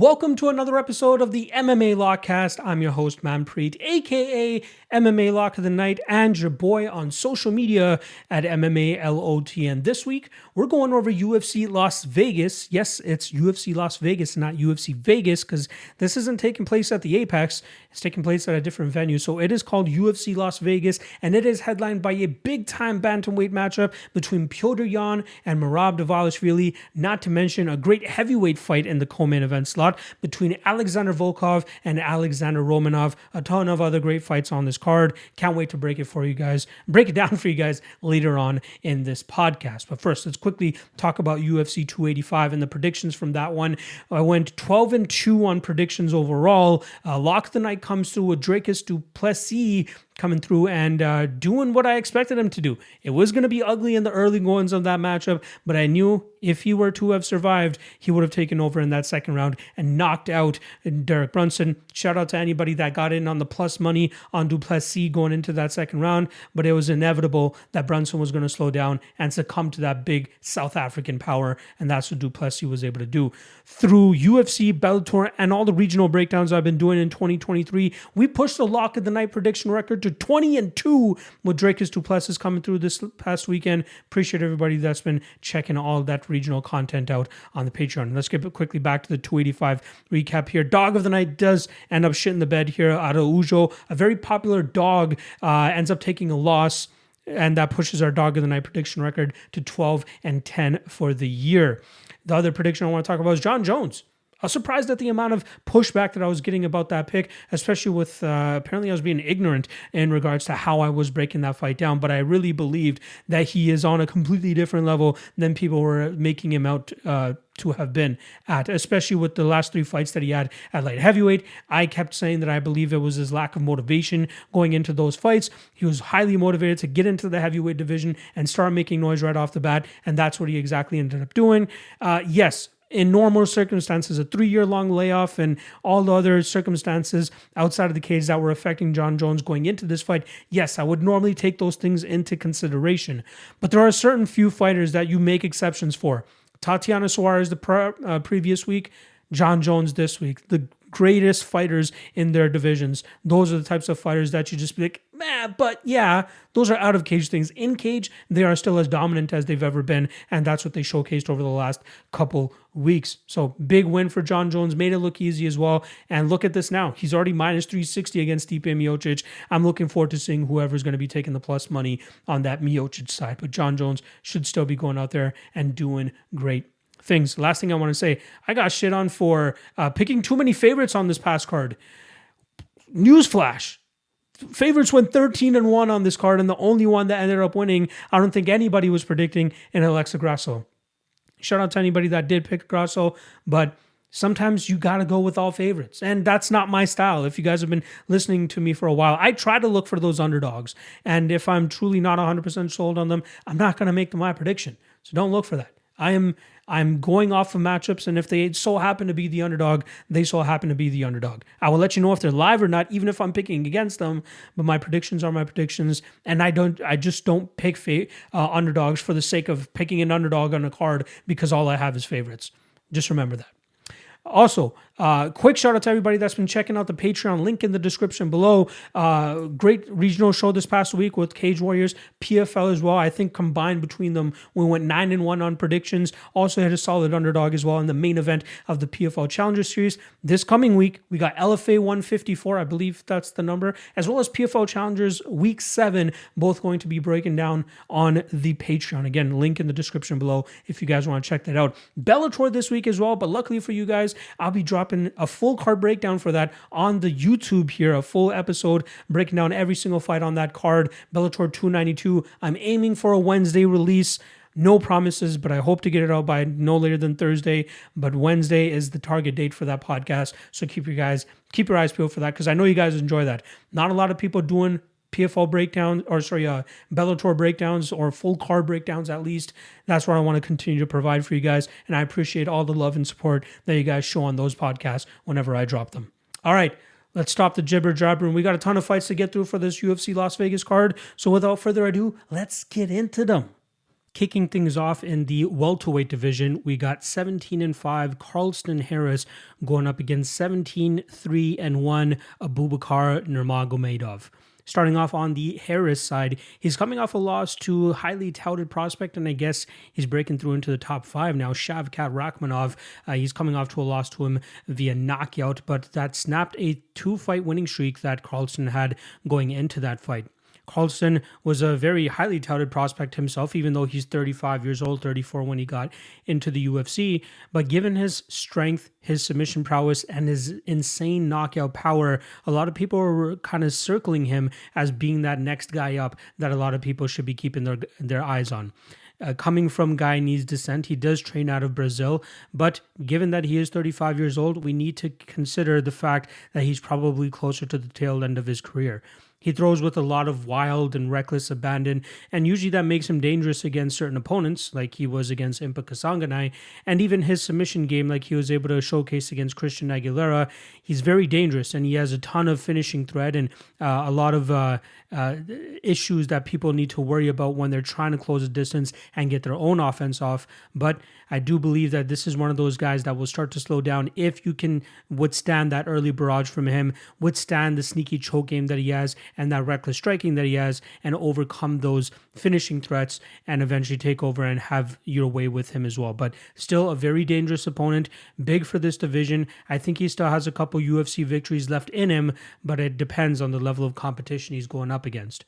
Welcome to another episode of the MMA Lockcast. I'm your host, Manpreet, aka MMA Lock of the Night, and your boy on social media at MMALOTN. This week, we're going over UFC Las Vegas. Yes, it's UFC Las Vegas, not UFC Vegas, because this isn't taking place at the Apex. It's taking place at a different venue. So it is called UFC Las Vegas, and it is headlined by a big-time bantamweight matchup between Petr Yan and Merab Dvalishvili, not to mention a great heavyweight fight in the co-main event slot between Alexander Volkov and Alexander Romanov. A ton of other great fights on this card. Can't wait to break it down for you guys later on in this podcast. But first, let's quickly talk about UFC 285 and the predictions from that one. I went 12-2 on predictions overall. Lock of the night comes through with Dricus du Plessis coming through and doing what I expected him to do. It was going to be ugly in the early goings of that matchup, but I knew if he were to have survived, he would have taken over in that second round and knocked out Derek Brunson. Shout out to anybody that got in on the plus money on du Plessis going into that second round, but it was inevitable that Brunson was going to slow down and succumb to that big South African power, and that's what du Plessis was able to do. Through UFC, Bellator, and all the regional breakdowns I've been doing in 2023, we pushed the Lock of the Night prediction record to 20-2 with Dricus du Plessis coming through this past weekend. Appreciate everybody that's been checking all that regional content out on the Patreon. Let's get quickly back to the 285 recap here. Dog of the night does end up shitting the bed here. Araujo, a very popular dog, ends up taking a loss, and that pushes our Dog of the Night prediction record to 12-10 for the year. The other prediction I want to talk about is Jon Jones. I was surprised at the amount of pushback that I was getting about that pick, especially with apparently I was being ignorant in regards to how I was breaking that fight down. But I really believed that he is on a completely different level than people were making him out to have been at, especially with the last three fights that he had at light heavyweight. I kept saying that I believe it was his lack of motivation going into those fights. He was highly motivated to get into the heavyweight division and start making noise right off the bat, and that's what he exactly ended up doing. Yes, in normal circumstances, a 3-year-long layoff and all the other circumstances outside of the cage that were affecting Jon Jones going into this fight, yes, I would normally take those things into consideration. But there are certain few fighters that you make exceptions for. Tatiana Suarez the previous week, Jon Jones this week. The greatest fighters in their divisions. Those are the types of fighters that you just be like, but yeah, those are out of cage things. In cage, they are still as dominant as they've ever been, and that's what they showcased over the last couple weeks. So big win for Jon Jones, made it look easy as well. And look at this now. He's already minus 360 against Stipe Miocic. I'm looking forward to seeing whoever's going to be taking the plus money on that Miocic side. But Jon Jones should still be going out there and doing great things. Last thing I want to say, I got shit on for picking too many favorites on this past card. Newsflash. Favorites went 13-1 on this card, and the only one that ended up winning, I don't think anybody was predicting, in Alexa Grasso. Shout out to anybody that did pick Grasso, but sometimes you got to go with all favorites, and that's not my style. If you guys have been listening to me for a while, I try to look for those underdogs, and if I'm truly not 100% sold on them, I'm not going to make them my prediction. So don't look for that. I'm going off of matchups, and if they so happen to be the underdog, they so happen to be the underdog. I will let you know if they're live or not, even if I'm picking against them, but my predictions are my predictions, and I just don't pick underdogs for the sake of picking an underdog on a card because all I have is favorites. Just remember that. Also, quick shout out to everybody that's been checking out the Patreon, link in the description below. Great regional show this past week with Cage Warriors, PFL as well. I think combined between them, we went 9-1 on predictions. Also had a solid underdog as well in the main event of the PFL Challenger Series. This coming week, we got LFA 154, I believe that's the number, as well as PFL Challengers Week 7, both going to be breaking down on the Patreon. Again, link in the description below if you guys want to check that out. Bellator this week as well, but luckily for you guys, I'll be dropping a full card breakdown for that on the YouTube here, a full episode breaking down every single fight on that card. Bellator 292. I'm aiming for a Wednesday release. No promises, but I hope to get it out by no later than Thursday. But Wednesday is the target date for that podcast. So keep your eyes peeled for that, because I know you guys enjoy that. Not a lot of people doing PFL breakdowns, Bellator breakdowns, or full card breakdowns at least. That's what I want to continue to provide for you guys, and I appreciate all the love and support that you guys show on those podcasts whenever I drop them. All right, let's stop the jibber jabber, and we got a ton of fights to get through for this UFC Las Vegas card, so without further ado, let's get into them. Kicking things off in the welterweight division, we got 17-5 Carlston Harris going up against 17-3-1 Abubakar Nurmagomedov. Starting off on the Harris side, he's coming off a loss to a highly touted prospect, and I guess he's breaking through into the top 5 now, Shavkat Rakhmonov. He's coming off to a loss to him via knockout, but that snapped a 2-fight winning streak that Carlston had going into that fight. Carlston was a very highly touted prospect himself, even though he's 35 years old, 34 when he got into the UFC. But given his strength, his submission prowess, and his insane knockout power, a lot of people were kind of circling him as being that next guy up that a lot of people should be keeping their eyes on. Coming from Guyanese descent, he does train out of Brazil, but given that he is 35 years old, we need to consider the fact that he's probably closer to the tail end of his career. He throws with a lot of wild and reckless abandon, and usually that makes him dangerous against certain opponents, like he was against Impa Kasanganay, and even his submission game, like he was able to showcase against Christian Aguilera. He's very dangerous, and he has a ton of finishing threat and a lot of issues that people need to worry about when they're trying to close a distance and get their own offense off. But I do believe that this is one of those guys that will start to slow down if you can withstand that early barrage from him, withstand the sneaky choke game that he has and that reckless striking that he has, and overcome those finishing threats and eventually take over and have your way with him as well. But still a very dangerous opponent, big for this division. I think he still has a couple UFC victories left in him, but it depends on the level of competition he's going up against.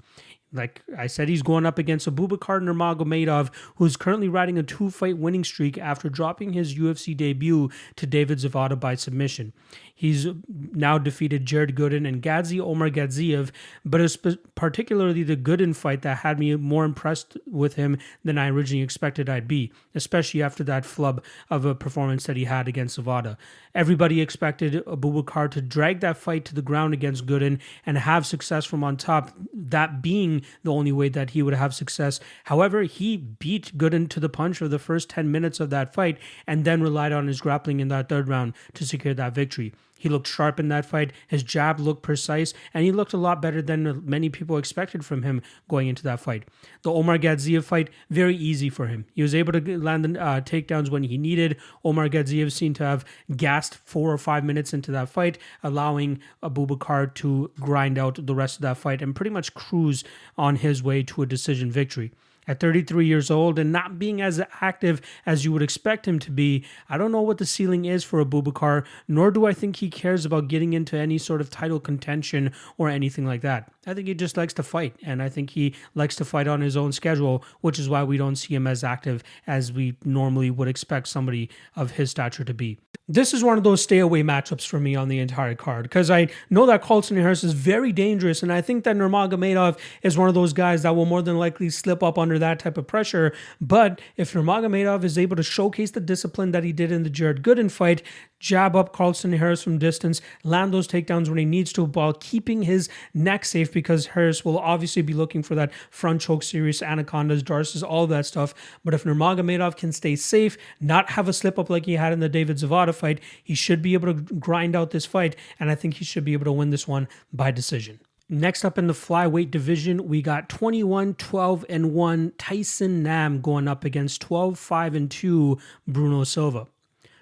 Like I said, he's going up against Abubakar Nurmagomedov, who's currently riding a 2-fight winning streak after dropping his UFC debut to David Zawada by submission. He's now defeated Jared Gooden and Gadzi Omar Gadziev, but it's particularly the Gooden fight that had me more impressed with him than I originally expected I'd be, especially after that flub of a performance that he had against Zawada. Everybody expected Abubakar to drag that fight to the ground against Gooden and have success from on top, that being the only way that he would have success. However, he beat Gooden to the punch for the first 10 minutes of that fight and then relied on his grappling in that third round to secure that victory. He looked sharp in that fight, his jab looked precise, and he looked a lot better than many people expected from him going into that fight. The Omar Gadziev fight, very easy for him. He was able to land the takedowns when he needed. Omar Gadziev seemed to have gassed 4 or 5 minutes into that fight, allowing Abubakar to grind out the rest of that fight and pretty much cruise on his way to a decision victory. At 33 years old and not being as active as you would expect him to be, I don't know what the ceiling is for Abubakar, nor do I think he cares about getting into any sort of title contention or anything like that. I think he just likes to fight, and I think he likes to fight on his own schedule, which is why we don't see him as active as we normally would expect somebody of his stature to be. This is one of those stay away matchups for me on the entire card, because I know that Carlston Harris is very dangerous, and I think that Nurmagomedov is one of those guys that will more than likely slip up under that type of pressure. But if Nurmagomedov is able to showcase the discipline that he did in the Jared Gooden fight, jab up Carlston Harris from distance, land those takedowns when he needs to while keeping his neck safe, because Harris will obviously be looking for that front choke series, anacondas, darces, all that stuff. But if Nurmagomedov can stay safe, not have a slip up like he had in the David Zawada fight, he should be able to grind out this fight, and I think he should be able to win this one by decision. Next up in the flyweight division, we got 21-12-1 Tyson Nam going up against 12-5-2 Bruno Silva.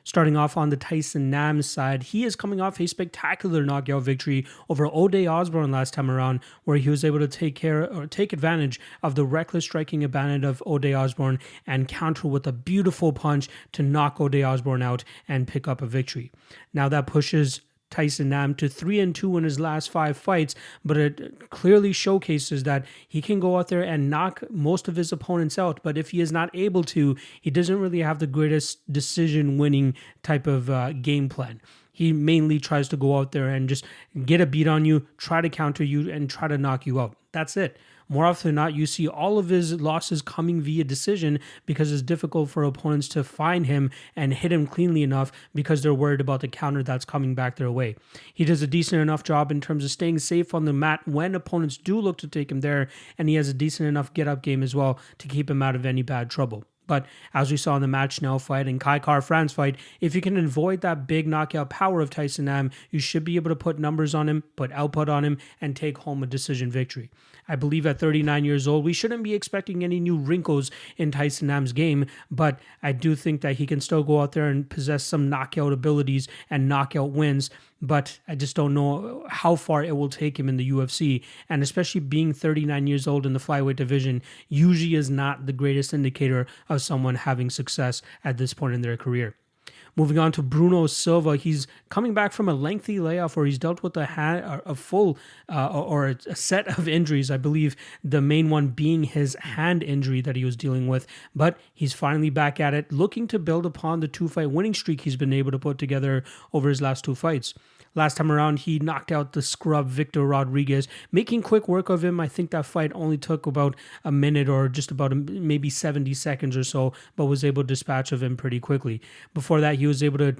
Starting off on the Tyson Nam side, he is coming off a spectacular knockout victory over O'Day Osborne last time around, where he was able to take advantage of the reckless striking abandon of O'Day Osborne and counter with a beautiful punch to knock O'Day Osborne out and pick up a victory. Now that pushes Tyson Nam to 3-2 in his last 5 fights, but it clearly showcases that he can go out there and knock most of his opponents out. But if he is not able to, he doesn't really have the greatest decision-winning type of game plan. He mainly tries to go out there and just get a beat on you, try to counter you, and try to knock you out. That's it. More often than not, you see all of his losses coming via decision because it's difficult for opponents to find him and hit him cleanly enough because they're worried about the counter that's coming back their way. He does a decent enough job in terms of staying safe on the mat when opponents do look to take him there, and he has a decent enough get-up game as well to keep him out of any bad trouble. But as we saw in the Match Now fight and Kai Kara-France fight, if you can avoid that big knockout power of Tyson Nam, you should be able to put numbers on him, put output on him, and take home a decision victory. I believe at 39 years old, we shouldn't be expecting any new wrinkles in Tyson Nam's game, but I do think that he can still go out there and possess some knockout abilities and knockout wins, but I just don't know how far it will take him in the UFC, and especially being 39 years old in the flyweight division usually is not the greatest indicator of someone having success at this point in their career. Moving on to Bruno Silva, he's coming back from a lengthy layoff where he's dealt with a set of injuries. I believe the main one being his hand injury that he was dealing with, but he's finally back at it, looking to build upon the 2-fight winning streak he's been able to put together over his last 2 fights. Last time around, he knocked out the scrub Victor Rodriguez, making quick work of him. I think that fight only took about a minute or just about maybe 70 seconds or so, but was able to dispatch of him pretty quickly. Before that, he was able to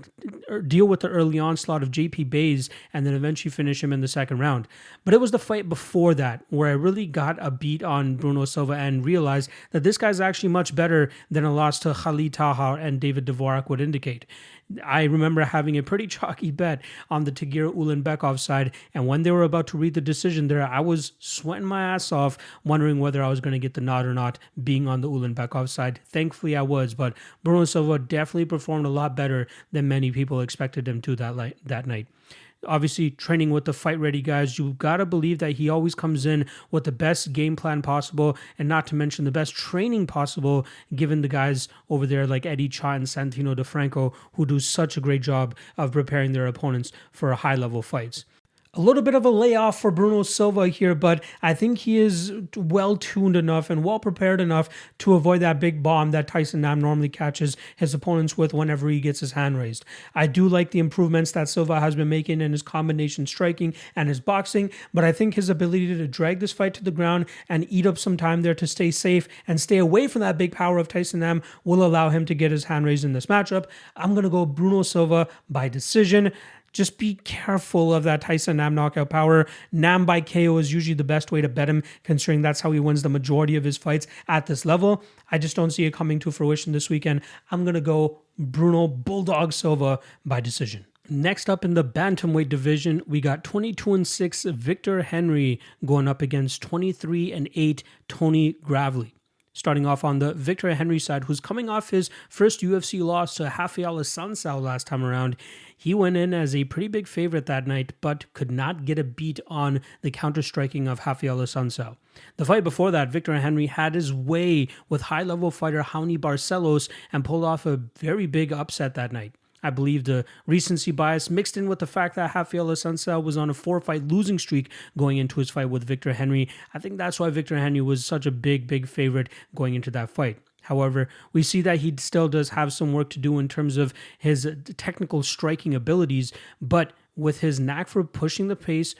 deal with the early onslaught of JP Bays and then eventually finish him in the second round. But it was the fight before that where I really got a beat on Bruno Silva and realized that this guy's actually much better than a loss to Khalid Taha and David Dvorak would indicate. I remember having a pretty chalky bet on the Tagir Ulanbekov side, and when they were about to read the decision there, I was sweating my ass off, wondering whether I was going to get the nod or not, being on the Ulanbekov side. Thankfully, I was, but Bruno Silva definitely performed a lot better than many people expected him to that night. Obviously, training with the fight-ready guys, you've got to believe that he always comes in with the best game plan possible, and not to mention the best training possible, given the guys over there like Eddie Cha and Santino DeFranco, who do such a great job of preparing their opponents for high-level fights. A little bit of a layoff for Bruno Silva here, but I think he is well-tuned enough and well-prepared enough to avoid that big bomb that Tyson Nam normally catches his opponents with whenever he gets his hand raised. I do like the improvements that Silva has been making in his combination striking and his boxing, but I think his ability to drag this fight to the ground and eat up some time there to stay safe and stay away from that big power of Tyson Nam will allow him to get his hand raised in this matchup. I'm going to go Bruno Silva by decision. Just be careful of that Tyson Nam knockout power. Nam by KO is usually the best way to bet him, considering that's how he wins the majority of his fights at this level. I just don't see it coming to fruition this weekend. I'm going to go Bruno Bulldog Silva by decision. Next up in the bantamweight division, we got 22-6 Victor Henry going up against 23-8 Tony Gravely. Starting off on the Victor Henry side, who's coming off his first UFC loss to Rafael Assuncao last time around. He went in as a pretty big favorite that night, but could not get a beat on the counter-striking of Rafael Assuncao. The fight before that, Victor Henry had his way with high-level fighter Raoni Barcelos and pulled off a very big upset that night. I believe the recency bias mixed in with the fact that Rafael Assuncao was on a 4-fight losing streak going into his fight with Victor Henry. I think that's why Victor Henry was such a big favorite going into that fight. However, we see that he still does have some work to do in terms of his technical striking abilities, but with his knack for pushing the pace,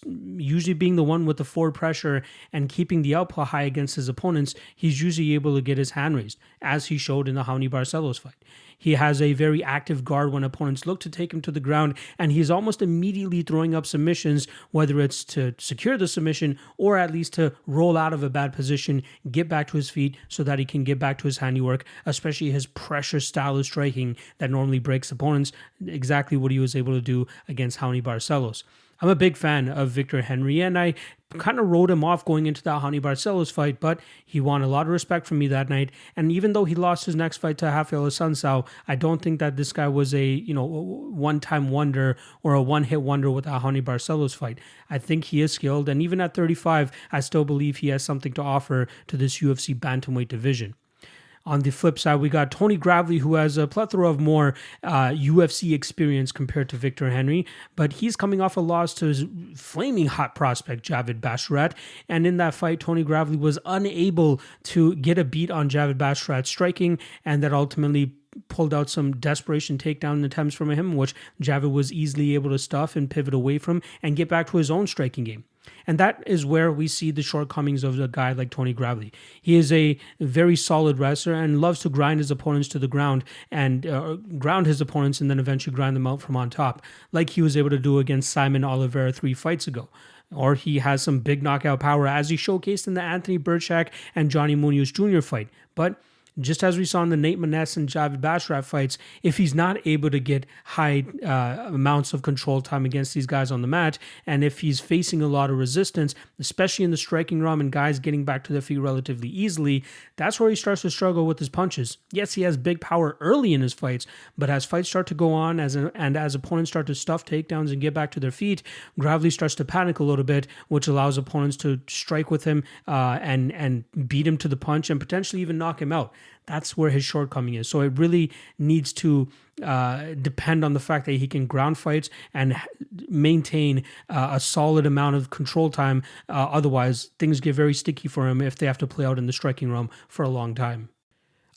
usually being the one with the forward pressure and keeping the output high against his opponents, he's usually able to get his hand raised, as he showed in the Raoni Barcelos fight. He has a very active guard when opponents look to take him to the ground, and he's almost immediately throwing up submissions, whether it's to secure the submission or at least to roll out of a bad position, get back to his feet so that he can get back to his handiwork, especially his pressure style of striking that normally breaks opponents, exactly what he was able to do against Raoni Barcelos. I'm a big fan of Victor Henry, and I kind of wrote him off going into that Raoni Barcelos fight, but he won a lot of respect from me that night. And even though he lost his next fight to Rafael Assuncao, I don't think that this guy was a one-time wonder or a one-hit wonder with that Raoni Barcelos fight. I think he is skilled, and even at 35, I still believe he has something to offer to this UFC bantamweight division. On the flip side, we got Tony Gravely, who has a plethora of more UFC experience compared to Victor Henry, but he's coming off a loss to his flaming hot prospect, Javid Basharat, and in that fight, Tony Gravely was unable to get a beat on Javid Basharat's striking, and that ultimately pulled out some desperation takedown attempts from him, which Javid was easily able to stuff and pivot away from and get back to his own striking game. And that is where we see the shortcomings of a guy like Tony Gravely. He is a very solid wrestler and loves to grind his opponents to the ground and ground his opponents and then eventually grind them out from on top, like he was able to do against Simon Oliveira 3 fights ago. Or he has some big knockout power, as he showcased in the Anthony Burchak and Johnny Munoz Jr. fight. But just as we saw in the Nate Maness and Javid Basharat fights, if he's not able to get high amounts of control time against these guys on the mat, and if he's facing a lot of resistance, especially in the striking realm and guys getting back to their feet relatively easily, that's where he starts to struggle with his punches. Yes, he has big power early in his fights, but as fights start to go on and as opponents start to stuff takedowns and get back to their feet, Gravely starts to panic a little bit, which allows opponents to strike with him and beat him to the punch and potentially even knock him out. That's where his shortcoming is. So it really needs to depend on the fact that he can ground fights and maintain a solid amount of control time. Otherwise, things get very sticky for him if they have to play out in the striking realm for a long time.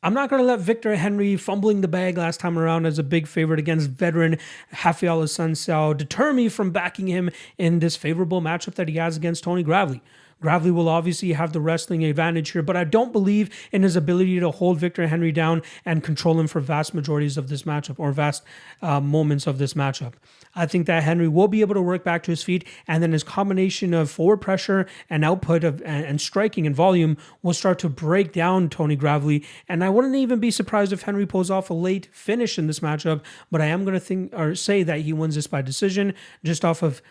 I'm not going to let Victor Henry fumbling the bag last time around as a big favorite against veteran Rafael Assuncao deter me from backing him in this favorable matchup that he has against Tony Gravely. Gravely will obviously have the wrestling advantage here, but I don't believe in his ability to hold Victor Henry down and control him for vast majorities of this matchup or vast moments of this matchup. I think that Henry will be able to work back to his feet, and then his combination of forward pressure and output and striking and volume will start to break down Tony Gravely. And I wouldn't even be surprised if Henry pulls off a late finish in this matchup, but I am going to say that he wins this by decision just off of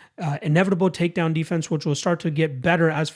inevitable takedown defense, which will start to get better as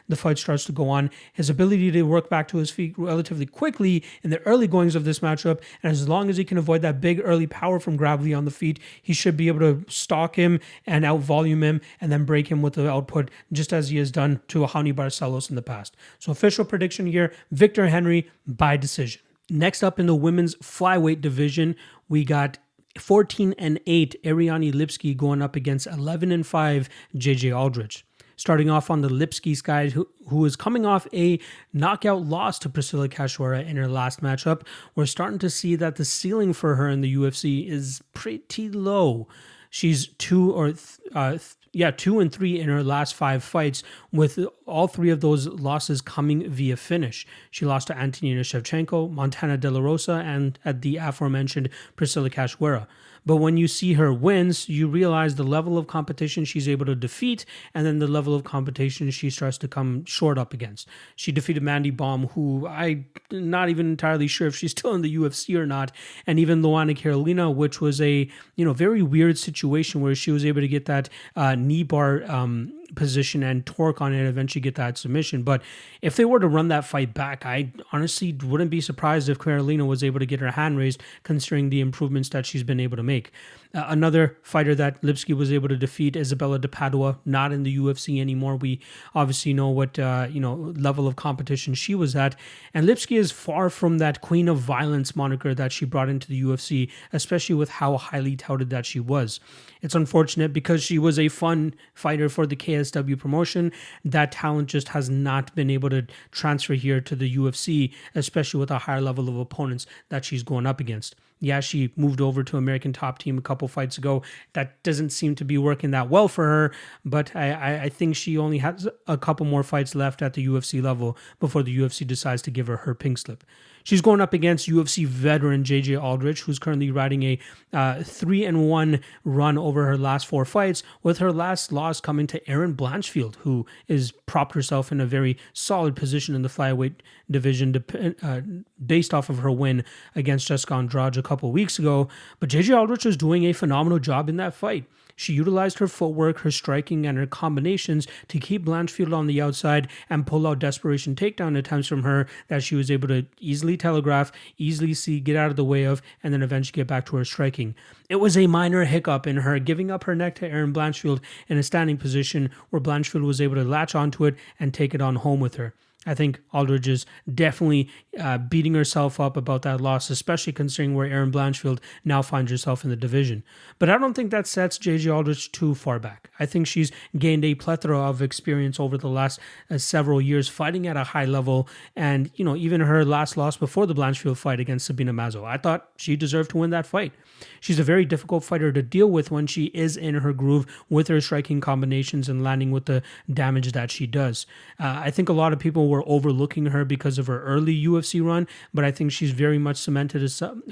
the fight starts to go on. His ability to work back to his feet relatively quickly in the early goings of this matchup, and as long as he can avoid that big early power from Gravely on the feet, he should be able to stalk him and out-volume him and then break him with the output, just as he has done to Raoni Barcelos in the past. So official prediction here, Victor Henry by decision. Next up in the women's flyweight division, we got 14-8 Ariane Lipski going up against 11-5 JJ Aldrich. Starting off on the Lipski side, who is coming off a knockout loss to Priscilla Cachoeira in her last matchup, we're starting to see that the ceiling for her in the UFC is pretty low. She's 2 and 3 in her last 5 fights, with all 3 of those losses coming via finish. She lost to Antonina Shevchenko, Montana De La Rosa, and at the aforementioned Priscilla Cachoeira. But when you see her wins, you realize the level of competition she's able to defeat, and then the level of competition she starts to come short up against. She defeated Mandy Baum, who I'm not even entirely sure if she's still in the UFC or not, and even Luana Carolina, which was a very weird situation where she was able to get that knee bar position and torque on it and eventually get that submission. But if they were to run that fight back, I honestly wouldn't be surprised if Carolina was able to get her hand raised, considering the improvements that she's been able to make. Another fighter that Lipski was able to defeat, Isabella de Padua, not in the UFC anymore. We obviously know what level of competition she was at, and Lipski is far from that queen of violence moniker that she brought into the UFC, especially with how highly touted that she was. It's unfortunate because she was a fun fighter for the KSW promotion. That talent just has not been able to transfer here to the UFC, especially with a higher level of opponents that she's going up against. Yeah, she moved over to American Top Team a couple fights ago. That doesn't seem to be working that well for her, but I think she only has a couple more fights left at the UFC level before the UFC decides to give her pink slip. She's going up against UFC veteran JJ Aldrich, who's currently riding a 3-1 run over her last 4 fights, with her last loss coming to Erin Blanchfield, who is propped herself in a very solid position in the flyweight division based off of her win against Jessica Andrade a couple weeks ago. But JJ Aldrich is doing a phenomenal job in that fight. She utilized her footwork, her striking, and her combinations to keep Blanchfield on the outside and pull out desperation takedown attempts from her that she was able to easily telegraph, easily see, get out of the way of, and then eventually get back to her striking. It was a minor hiccup in her giving up her neck to Erin Blanchfield in a standing position where Blanchfield was able to latch onto it and take it on home with her. I think Aldrich is definitely beating herself up about that loss, especially considering where Erin Blanchfield now finds herself in the division. But I don't think that sets JJ Aldrich too far back. I think she's gained a plethora of experience over the last several years fighting at a high level, and even her last loss before the Blanchfield fight against Sabina Mazo, I thought she deserved to win that fight. She's a very difficult fighter to deal with when she is in her groove with her striking combinations and landing with the damage that she does. I think a lot of people were overlooking her because of her early UFC run, but I think she's very much cemented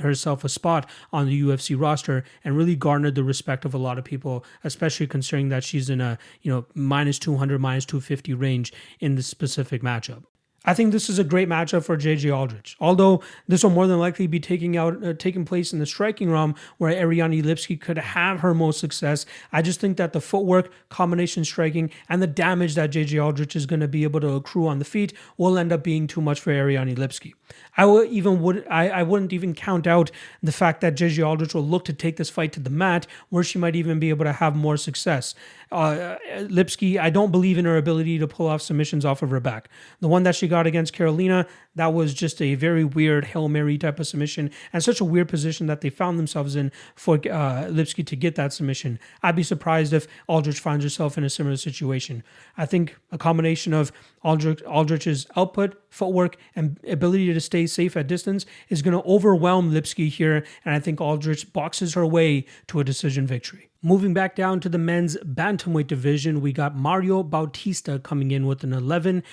herself a spot on the UFC roster and really garnered the respect of a lot of people, especially considering that she's in a -200, -250 range in this specific matchup. I think this is a great matchup for JJ Aldrich. Although this will more than likely be taking place in the striking realm where Ariane Lipski could have her most success. I just think that the footwork, combination striking, and the damage that JJ Aldrich is going to be able to accrue on the feet will end up being too much for Ariane Lipski. I wouldn't even count out the fact that JJ Aldrich will look to take this fight to the mat, where she might even be able to have more success. Lipski, I don't believe in her ability to pull off submissions off of her back. The one that she got against Carolina, that was just a very weird Hail Mary type of submission, and such a weird position that they found themselves in for Lipski to get that submission. I'd be surprised if Aldrich finds herself in a similar situation. I think a combination of Aldrich's output, footwork, and ability to stay safe at distance is going to overwhelm Lipski here, and I think Aldrich boxes her way to a decision victory. Moving back down to the men's bantamweight division, we got Mario Bautista coming in with an 11-2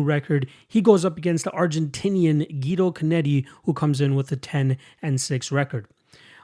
record. He goes up against the Argentinian Guido Cannetti, who comes in with a 10-6 record.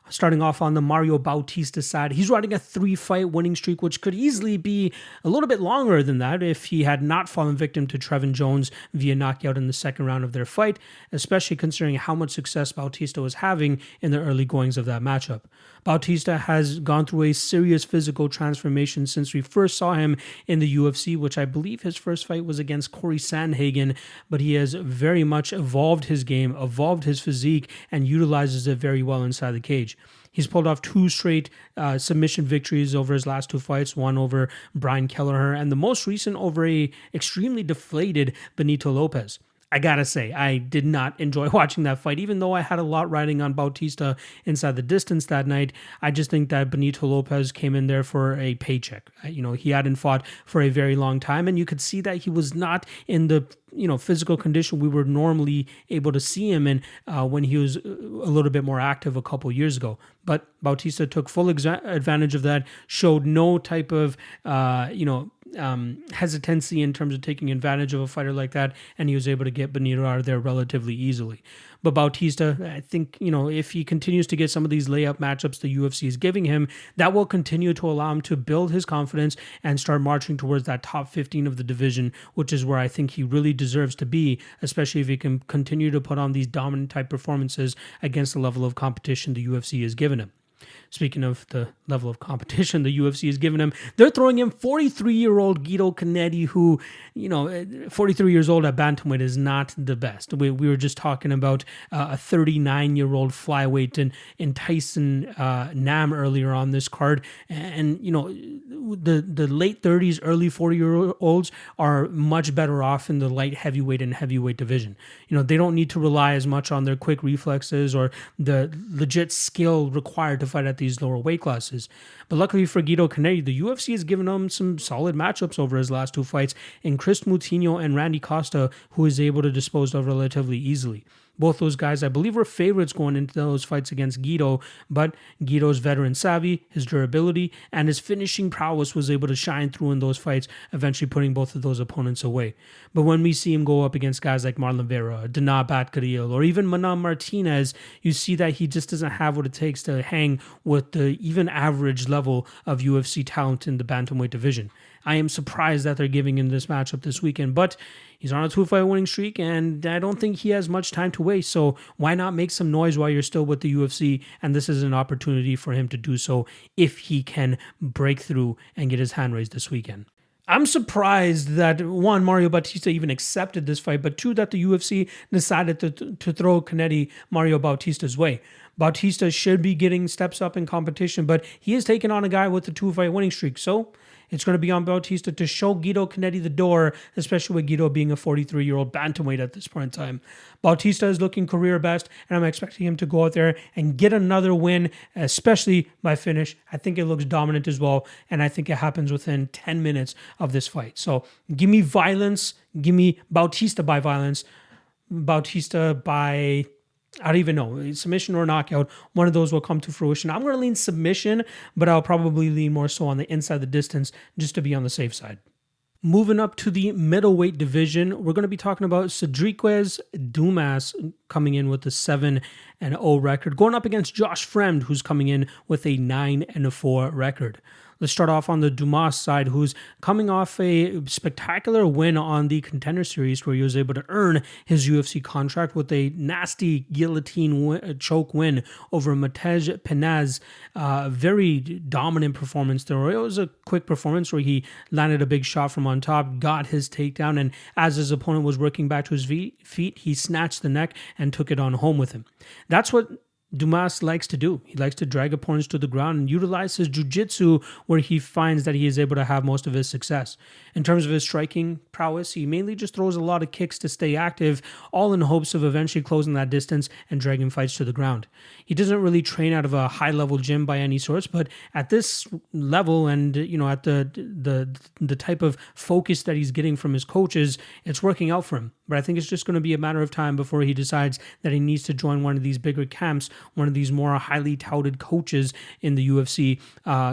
Starting off on the Mario Bautista side, he's riding a 3-fight winning streak, which could easily be a little bit longer than that if he had not fallen victim to Trevin Jones via knockout in the second round of their fight, especially considering how much success Bautista was having in the early goings of that matchup. Bautista has gone through a serious physical transformation since we first saw him in the UFC, which I believe his first fight was against Corey Sandhagen, but he has very much evolved his game, evolved his physique, and utilizes it very well inside the cage. He's pulled off 2 straight submission victories over his last 2 fights, one over Brian Kelleher, and the most recent over a extremely deflated Benito Lopez. I gotta say, I did not enjoy watching that fight, even though I had a lot riding on Bautista inside the distance that night. I just think that Benito Lopez came in there for a paycheck. He hadn't fought for a very long time, and you could see that he was not in the physical condition we were normally able to see him in when he was a little bit more active a couple years ago. But Bautista took full advantage of that, showed no type of hesitancy in terms of taking advantage of a fighter like that, and he was able to get Benito out of there relatively easily. But Bautista, I think, if he continues to get some of these layup matchups the UFC is giving him, that will continue to allow him to build his confidence and start marching towards that top 15 of the division, which is where I think he really deserves to be, especially if he can continue to put on these dominant type performances against the level of competition the UFC is giving him. Speaking of the level of competition the UFC has given him, they're throwing him 43-year-old Guido Cannetti, who, 43 years old at bantamweight is not the best. We were just talking about a 39-year-old flyweight in Tyson Nam earlier on this card. And, the late 30s, early 40-year-olds are much better off in the light heavyweight and heavyweight division. They don't need to rely as much on their quick reflexes or the legit skill required to fight at these lower weight classes. But luckily for Guido Cannetti, the UFC has given him some solid matchups over his last 2 fights in Chris Moutinho and Randy Costa, who is able to dispose of relatively easily. Both those guys, I believe, were favorites going into those fights against Guido, but Guido's veteran savvy, his durability, and his finishing prowess was able to shine through in those fights, eventually putting both of those opponents away. But when we see him go up against guys like Marlon Vera, Dana Batkaril, or even Manan Martinez, you see that he just doesn't have what it takes to hang with the even average level of UFC talent in the bantamweight division. I am surprised that they're giving him this matchup this weekend, but he's on a 2-fight winning streak, and I don't think he has much time to waste, so why not make some noise while you're still with the UFC, and this is an opportunity for him to do so if he can break through and get his hand raised this weekend. I'm surprised that, 1, Mario Bautista even accepted this fight, but 2, that the UFC decided to throw Cannetti Mario Bautista's way. Bautista should be getting steps up in competition, but he is taking on a guy with a 2-fight winning streak, so it's going to be on Bautista to show Guido Cannetti the door, especially with Guido being a 43-year-old bantamweight at this point in time. Bautista is looking career best, and I'm expecting him to go out there and get another win, especially by finish. I think it looks dominant as well, and I think it happens within 10 minutes of this fight. So give me violence. Give me Bautista by violence. Bautista by, I don't even know, submission or knockout. One of those will come to fruition. I'm going to lean submission, but I'll probably lean more so on the inside the distance just to be on the safe side. Moving up to the middleweight division, we're going to be talking about Cedriques Dumas coming in with a 7-0 record, going up against Josh Fremd, who's coming in with a 9-4 record. Let's start off on the Dumas side, who's coming off a spectacular win on the Contender Series, where he was able to earn his UFC contract with a nasty guillotine choke win over Martiez Penaz. Very dominant performance there. It was a quick performance where he landed a big shot from on top, got his takedown, and as his opponent was working back to his feet, he snatched the neck and took it on home with him. That's what Dumas likes to do. He likes to drag opponents to the ground and utilize his jiu-jitsu where he finds that he is able to have most of his success. In terms of his striking prowess, he mainly just throws a lot of kicks to stay active, all in hopes of eventually closing that distance and dragging fights to the ground. He doesn't really train out of a high-level gym by any sorts, but at this level and at the type of focus that he's getting from his coaches, it's working out for him. But I think it's just going to be a matter of time before he decides that he needs to join one of these bigger camps, one of these more highly touted coaches in the UFC,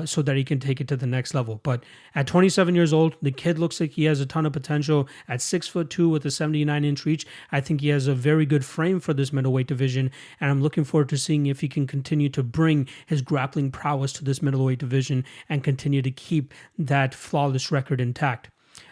so that he can take it to the next level. But at 27 years old, the kid looks like he has a ton of potential. At 6'2" with a 79-inch reach, I think he has a very good frame for this middleweight division, and I'm looking forward to seeing if he can continue to bring his grappling prowess to this middleweight division and continue to keep that flawless record intact.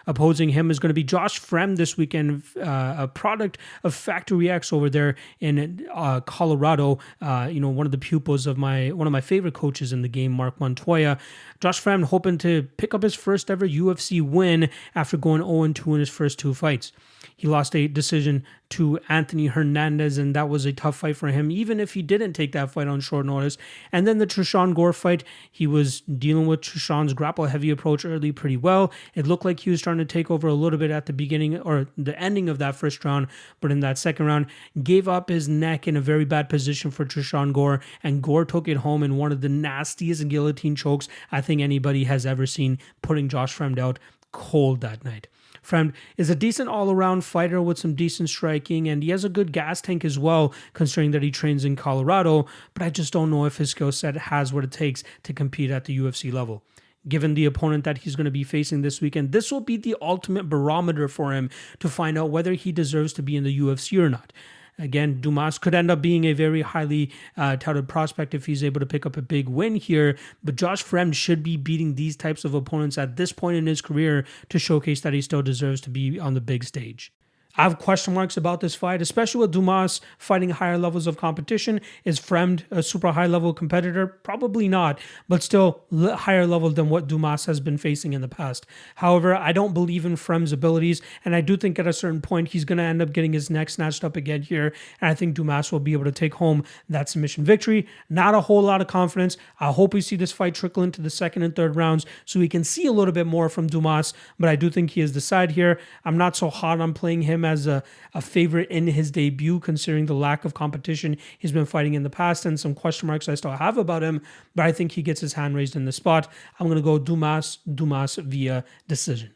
Opposing him is going to be Josh Fremd this weekend, a product of Factory X over there in Colorado. One of the pupils of one of my favorite coaches in the game, Mark Montoya. Josh Fremd hoping to pick up his first ever UFC win after going 0-2 in his first two fights. He lost a decision to Anthony Hernandez, and that was a tough fight for him, even if he didn't take that fight on short notice. And then the Tresean Gore fight, he was dealing with Tresean's grapple-heavy approach early pretty well. It looked like he was starting to take over a little bit at the beginning or the ending of that first round, but in that second round, gave up his neck in a very bad position for Tresean Gore, and Gore took it home in one of the nastiest guillotine chokes I think anybody has ever seen, putting Josh Fremd out cold that night. Fremd is a decent all-around fighter with some decent striking, and he has a good gas tank as well, considering that he trains in Colorado, but I just don't know if his skill set has what it takes to compete at the UFC level. Given the opponent that he's going to be facing this weekend, this will be the ultimate barometer for him to find out whether he deserves to be in the UFC or not. Again, Dumas could end up being a very highly touted prospect if he's able to pick up a big win here, but Josh Fremd should be beating these types of opponents at this point in his career to showcase that he still deserves to be on the big stage. I have question marks about this fight, especially with Dumas fighting higher levels of competition. Is Fremd a super high-level competitor? Probably not, but still higher level than what Dumas has been facing in the past. However, I don't believe in Fremd's abilities, and I do think at a certain point he's going to end up getting his neck snatched up again here, and I think Dumas will be able to take home that submission victory. Not a whole lot of confidence. I hope we see this fight trickle into the second and third rounds so we can see a little bit more from Dumas, but I do think he is the side here. I'm not so hot on playing him as a favorite in his debut, considering the lack of competition he's been fighting in the past and some question marks I still have about him, but I think he gets his hand raised in the spot. I'm going to go Dumas via decision.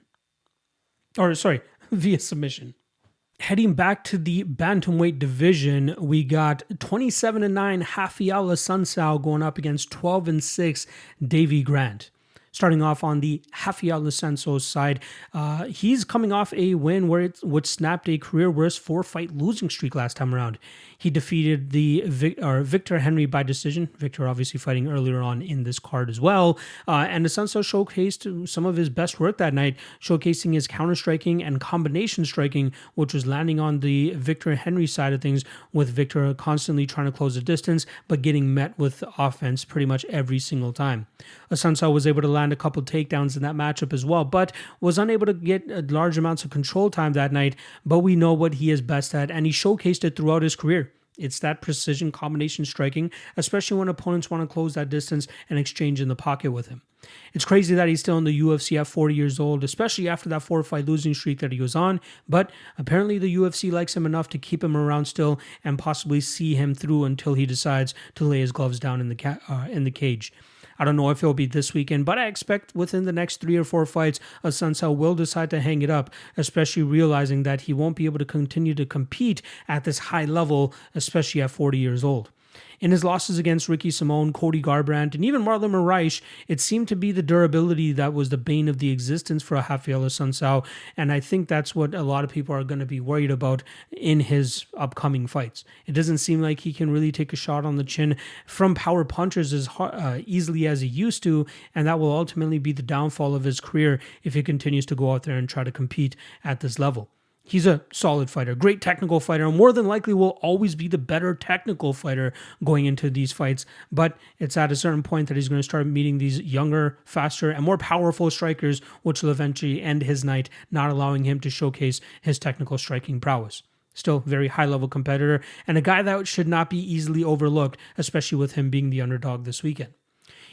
Via submission. Heading back to the bantamweight division, we got 27-9 Rafael Assuncao going up against 12-6 Davy Grant. Starting off on the Rafael Assuncao side, he's coming off a win which snapped a career-worst 4-fight losing streak last time around. He defeated Victor Henry by decision. Victor obviously fighting earlier on in this card as well. And Assuncao showcased some of his best work that night, showcasing his counter-striking and combination striking, which was landing on the Victor Henry side of things, with Victor constantly trying to close the distance, but getting met with offense pretty much every single time. Assuncao was able to land a couple takedowns in that matchup as well, but was unable to get large amounts of control time that night. But we know what he is best at, and he showcased it throughout his career. It's that precision combination striking, especially when opponents want to close that distance and exchange in the pocket with him. It's crazy that he's still in the UFC at 40 years old, especially after that 4-fight losing streak that he was on, but apparently the UFC likes him enough to keep him around still and possibly see him through until he decides to lay his gloves down in the cage. I don't know if it'll be this weekend, but I expect within the next 3 or 4 fights, Assuncao will decide to hang it up, especially realizing that he won't be able to continue to compete at this high level, especially at 40 years old. In his losses against Ricky Simon, Cody Garbrandt, and even Marlon Moraes, it seemed to be the durability that was the bane of the existence for Rafael Assuncao, and I think that's what a lot of people are going to be worried about in his upcoming fights. It doesn't seem like he can really take a shot on the chin from power punchers as easily as he used to, and that will ultimately be the downfall of his career if he continues to go out there and try to compete at this level. He's a solid fighter, great technical fighter, and more than likely will always be the better technical fighter going into these fights. But it's at a certain point that he's going to start meeting these younger, faster, and more powerful strikers, which will eventually end his night, not allowing him to showcase his technical striking prowess. Still very high-level competitor, and a guy that should not be easily overlooked, especially with him being the underdog this weekend.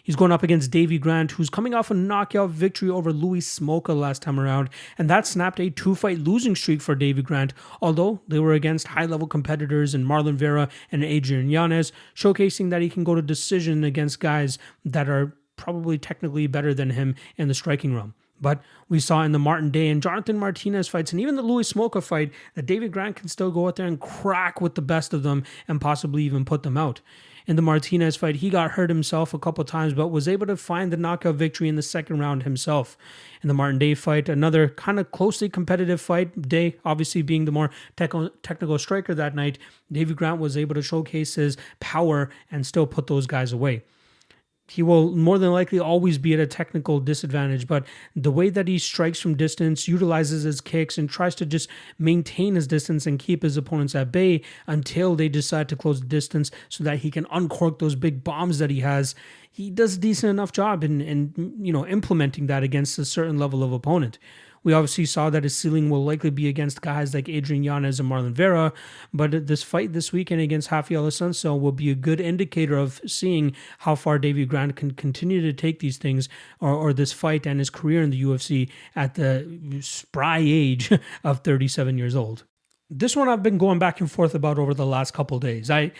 He's going up against Davy Grant, who's coming off a knockout victory over Louis Smolka last time around, and that snapped a 2-fight losing streak for Davy Grant, although they were against high-level competitors in Marlon Vera and Adrian Yanez, showcasing that he can go to decision against guys that are probably technically better than him in the striking realm. But we saw in the Martin Day and Jonathan Martinez fights and even the Louis Smolka fight that Davy Grant can still go out there and crack with the best of them and possibly even put them out. In the Martinez fight, he got hurt himself a couple times, but was able to find the knockout victory in the second round himself. In the Martin Day fight, another kind of closely competitive fight, Day obviously being the more technical striker that night, Davy Grant was able to showcase his power and still put those guys away. He will more than likely always be at a technical disadvantage, but the way that he strikes from distance, utilizes his kicks, and tries to just maintain his distance and keep his opponents at bay until they decide to close the distance so that he can uncork those big bombs that he has, he does a decent enough job in implementing that against a certain level of opponent. We obviously saw that his ceiling will likely be against guys like Adrian Yanez and Marlon Vera, but this fight this weekend against Rafael Assuncao will be a good indicator of seeing how far Davy Grant can continue to take these things or this fight and his career in the UFC at the spry age of 37 years old. This one I've been going back and forth about over the last couple of days. I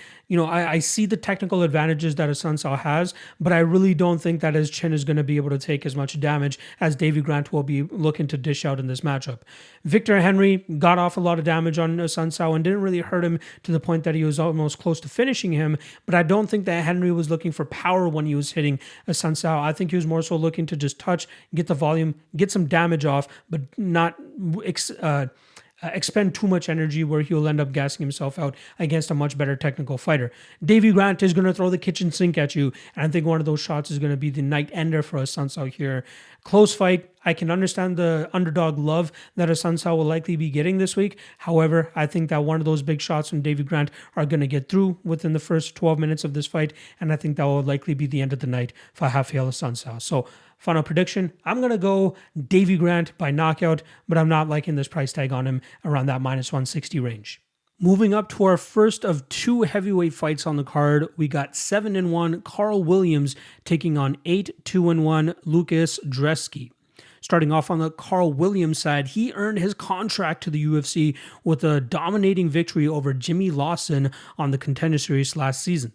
see the technical advantages that Assuncao has, but I really don't think that his chin is going to be able to take as much damage as Davy Grant will be looking to dish out in this matchup. Victor Henry got off a lot of damage on Assuncao and didn't really hurt him to the point that he was almost close to finishing him, but I don't think that Henry was looking for power when he was hitting Assuncao. I think he was more so looking to just touch, get the volume, get some damage off, but not expend too much energy where he'll end up gassing himself out against a much better technical fighter. Davy Grant is going to throw the kitchen sink at you, and I think one of those shots is going to be the night ender for Assuncao here. Close fight. I can understand the underdog love that Assuncao will likely be getting this week. However, I think that one of those big shots from Davy Grant are going to get through within the first 12 minutes of this fight, and I think that will likely be the end of the night for Rafael Assuncao. So, final prediction, I'm going to go Davy Grant by knockout, but I'm not liking this price tag on him around that minus 160 range. Moving up to our first of two heavyweight fights on the card, we got 7-1 Carl Williams taking on 8-2-1 Lucas Brzeski. Starting off on the Carl Williams side, he earned his contract to the UFC with a dominating victory over Jimmy Lawson on the Contender Series last season.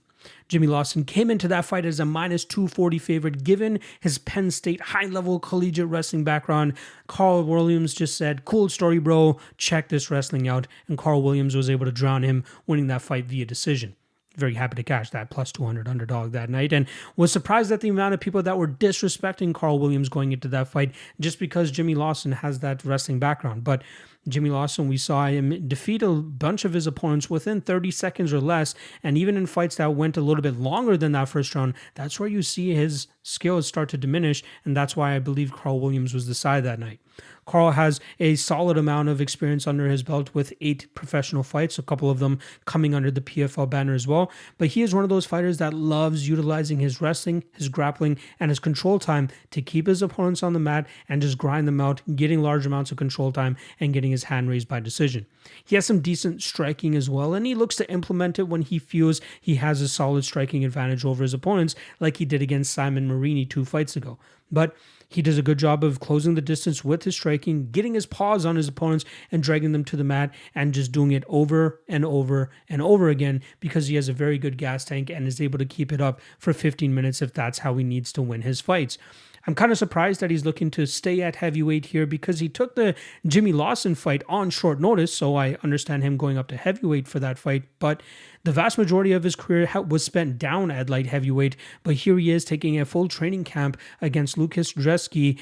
Jimmy Lawson came into that fight as a minus 240 favorite given his Penn State high-level collegiate wrestling background. Carl Williams just said, "Cool story, bro. Check this wrestling out." And Carl Williams was able to drown him, winning that fight via decision. Very happy to cash that plus 200 underdog that night, and was surprised at the amount of people that were disrespecting Carl Williams going into that fight just because Jimmy Lawson has that wrestling background. But Jimmy Lawson, we saw him defeat a bunch of his opponents within 30 seconds or less, and even in fights that went a little bit longer than that first round, that's where you see his skills start to diminish, and that's why I believe Carl Williams was the side that night. Carl has a solid amount of experience under his belt with 8 professional fights, a couple of them coming under the PFL banner as well. But he is one of those fighters that loves utilizing his wrestling, his grappling, and his control time to keep his opponents on the mat and just grind them out, getting large amounts of control time and getting his hand raised by decision. He has some decent striking as well, and he looks to implement it when he feels he has a solid striking advantage over his opponents, like he did against Simon Marini 2 fights ago. But he does a good job of closing the distance with his striking, getting his paws on his opponents and dragging them to the mat and just doing it over and over and over again because he has a very good gas tank and is able to keep it up for 15 minutes if that's how he needs to win his fights. I'm kind of surprised that he's looking to stay at heavyweight here because he took the Jimmy Lawson fight on short notice, so I understand him going up to heavyweight for that fight, but the vast majority of his career was spent down at light heavyweight, but here he is taking a full training camp against Lucas Brzeski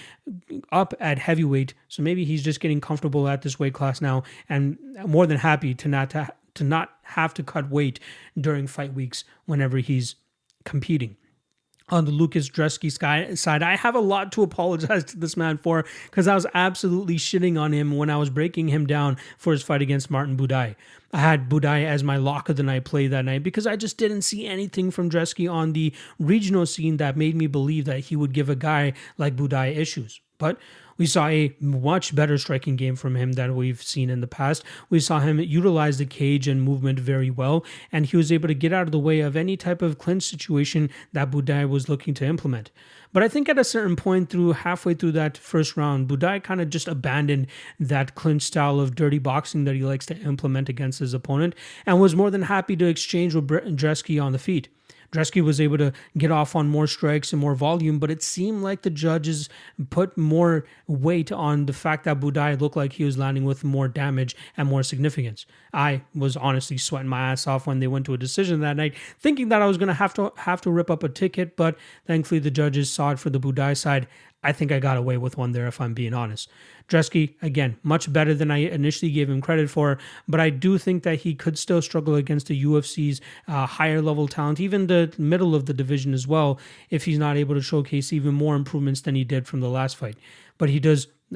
up at heavyweight, so maybe he's just getting comfortable at this weight class now and more than happy to not have to cut weight during fight weeks whenever he's competing. On the Lucas Brzeski side, I have a lot to apologize to this man for because I was absolutely shitting on him when I was breaking him down for his fight against Martin Buday. I had Buday as my lock of the night play that night because I just didn't see anything from Brzeski on the regional scene that made me believe that he would give a guy like Buday issues. But we saw a much better striking game from him than we've seen in the past. We saw him utilize the cage and movement very well, and he was able to get out of the way of any type of clinch situation that Buday was looking to implement. But I think at a certain point halfway through that first round, Buday kind of just abandoned that clinch style of dirty boxing that he likes to implement against his opponent and was more than happy to exchange with Brzeski on the feet. Brzeski was able to get off on more strikes and more volume, but it seemed like the judges put more weight on the fact that Buday looked like he was landing with more damage and more significance. I was honestly sweating my ass off when they went to a decision that night, thinking that I was going to have to rip up a ticket, but thankfully the judges saw it for the Buday side. I think I got away with one there, if I'm being honest. Brzeski, again, much better than I initially gave him credit for, but I do think that he could still struggle against the UFC's higher level talent, even the middle of the division as well, if he's not able to showcase even more improvements than he did from the last fight. But he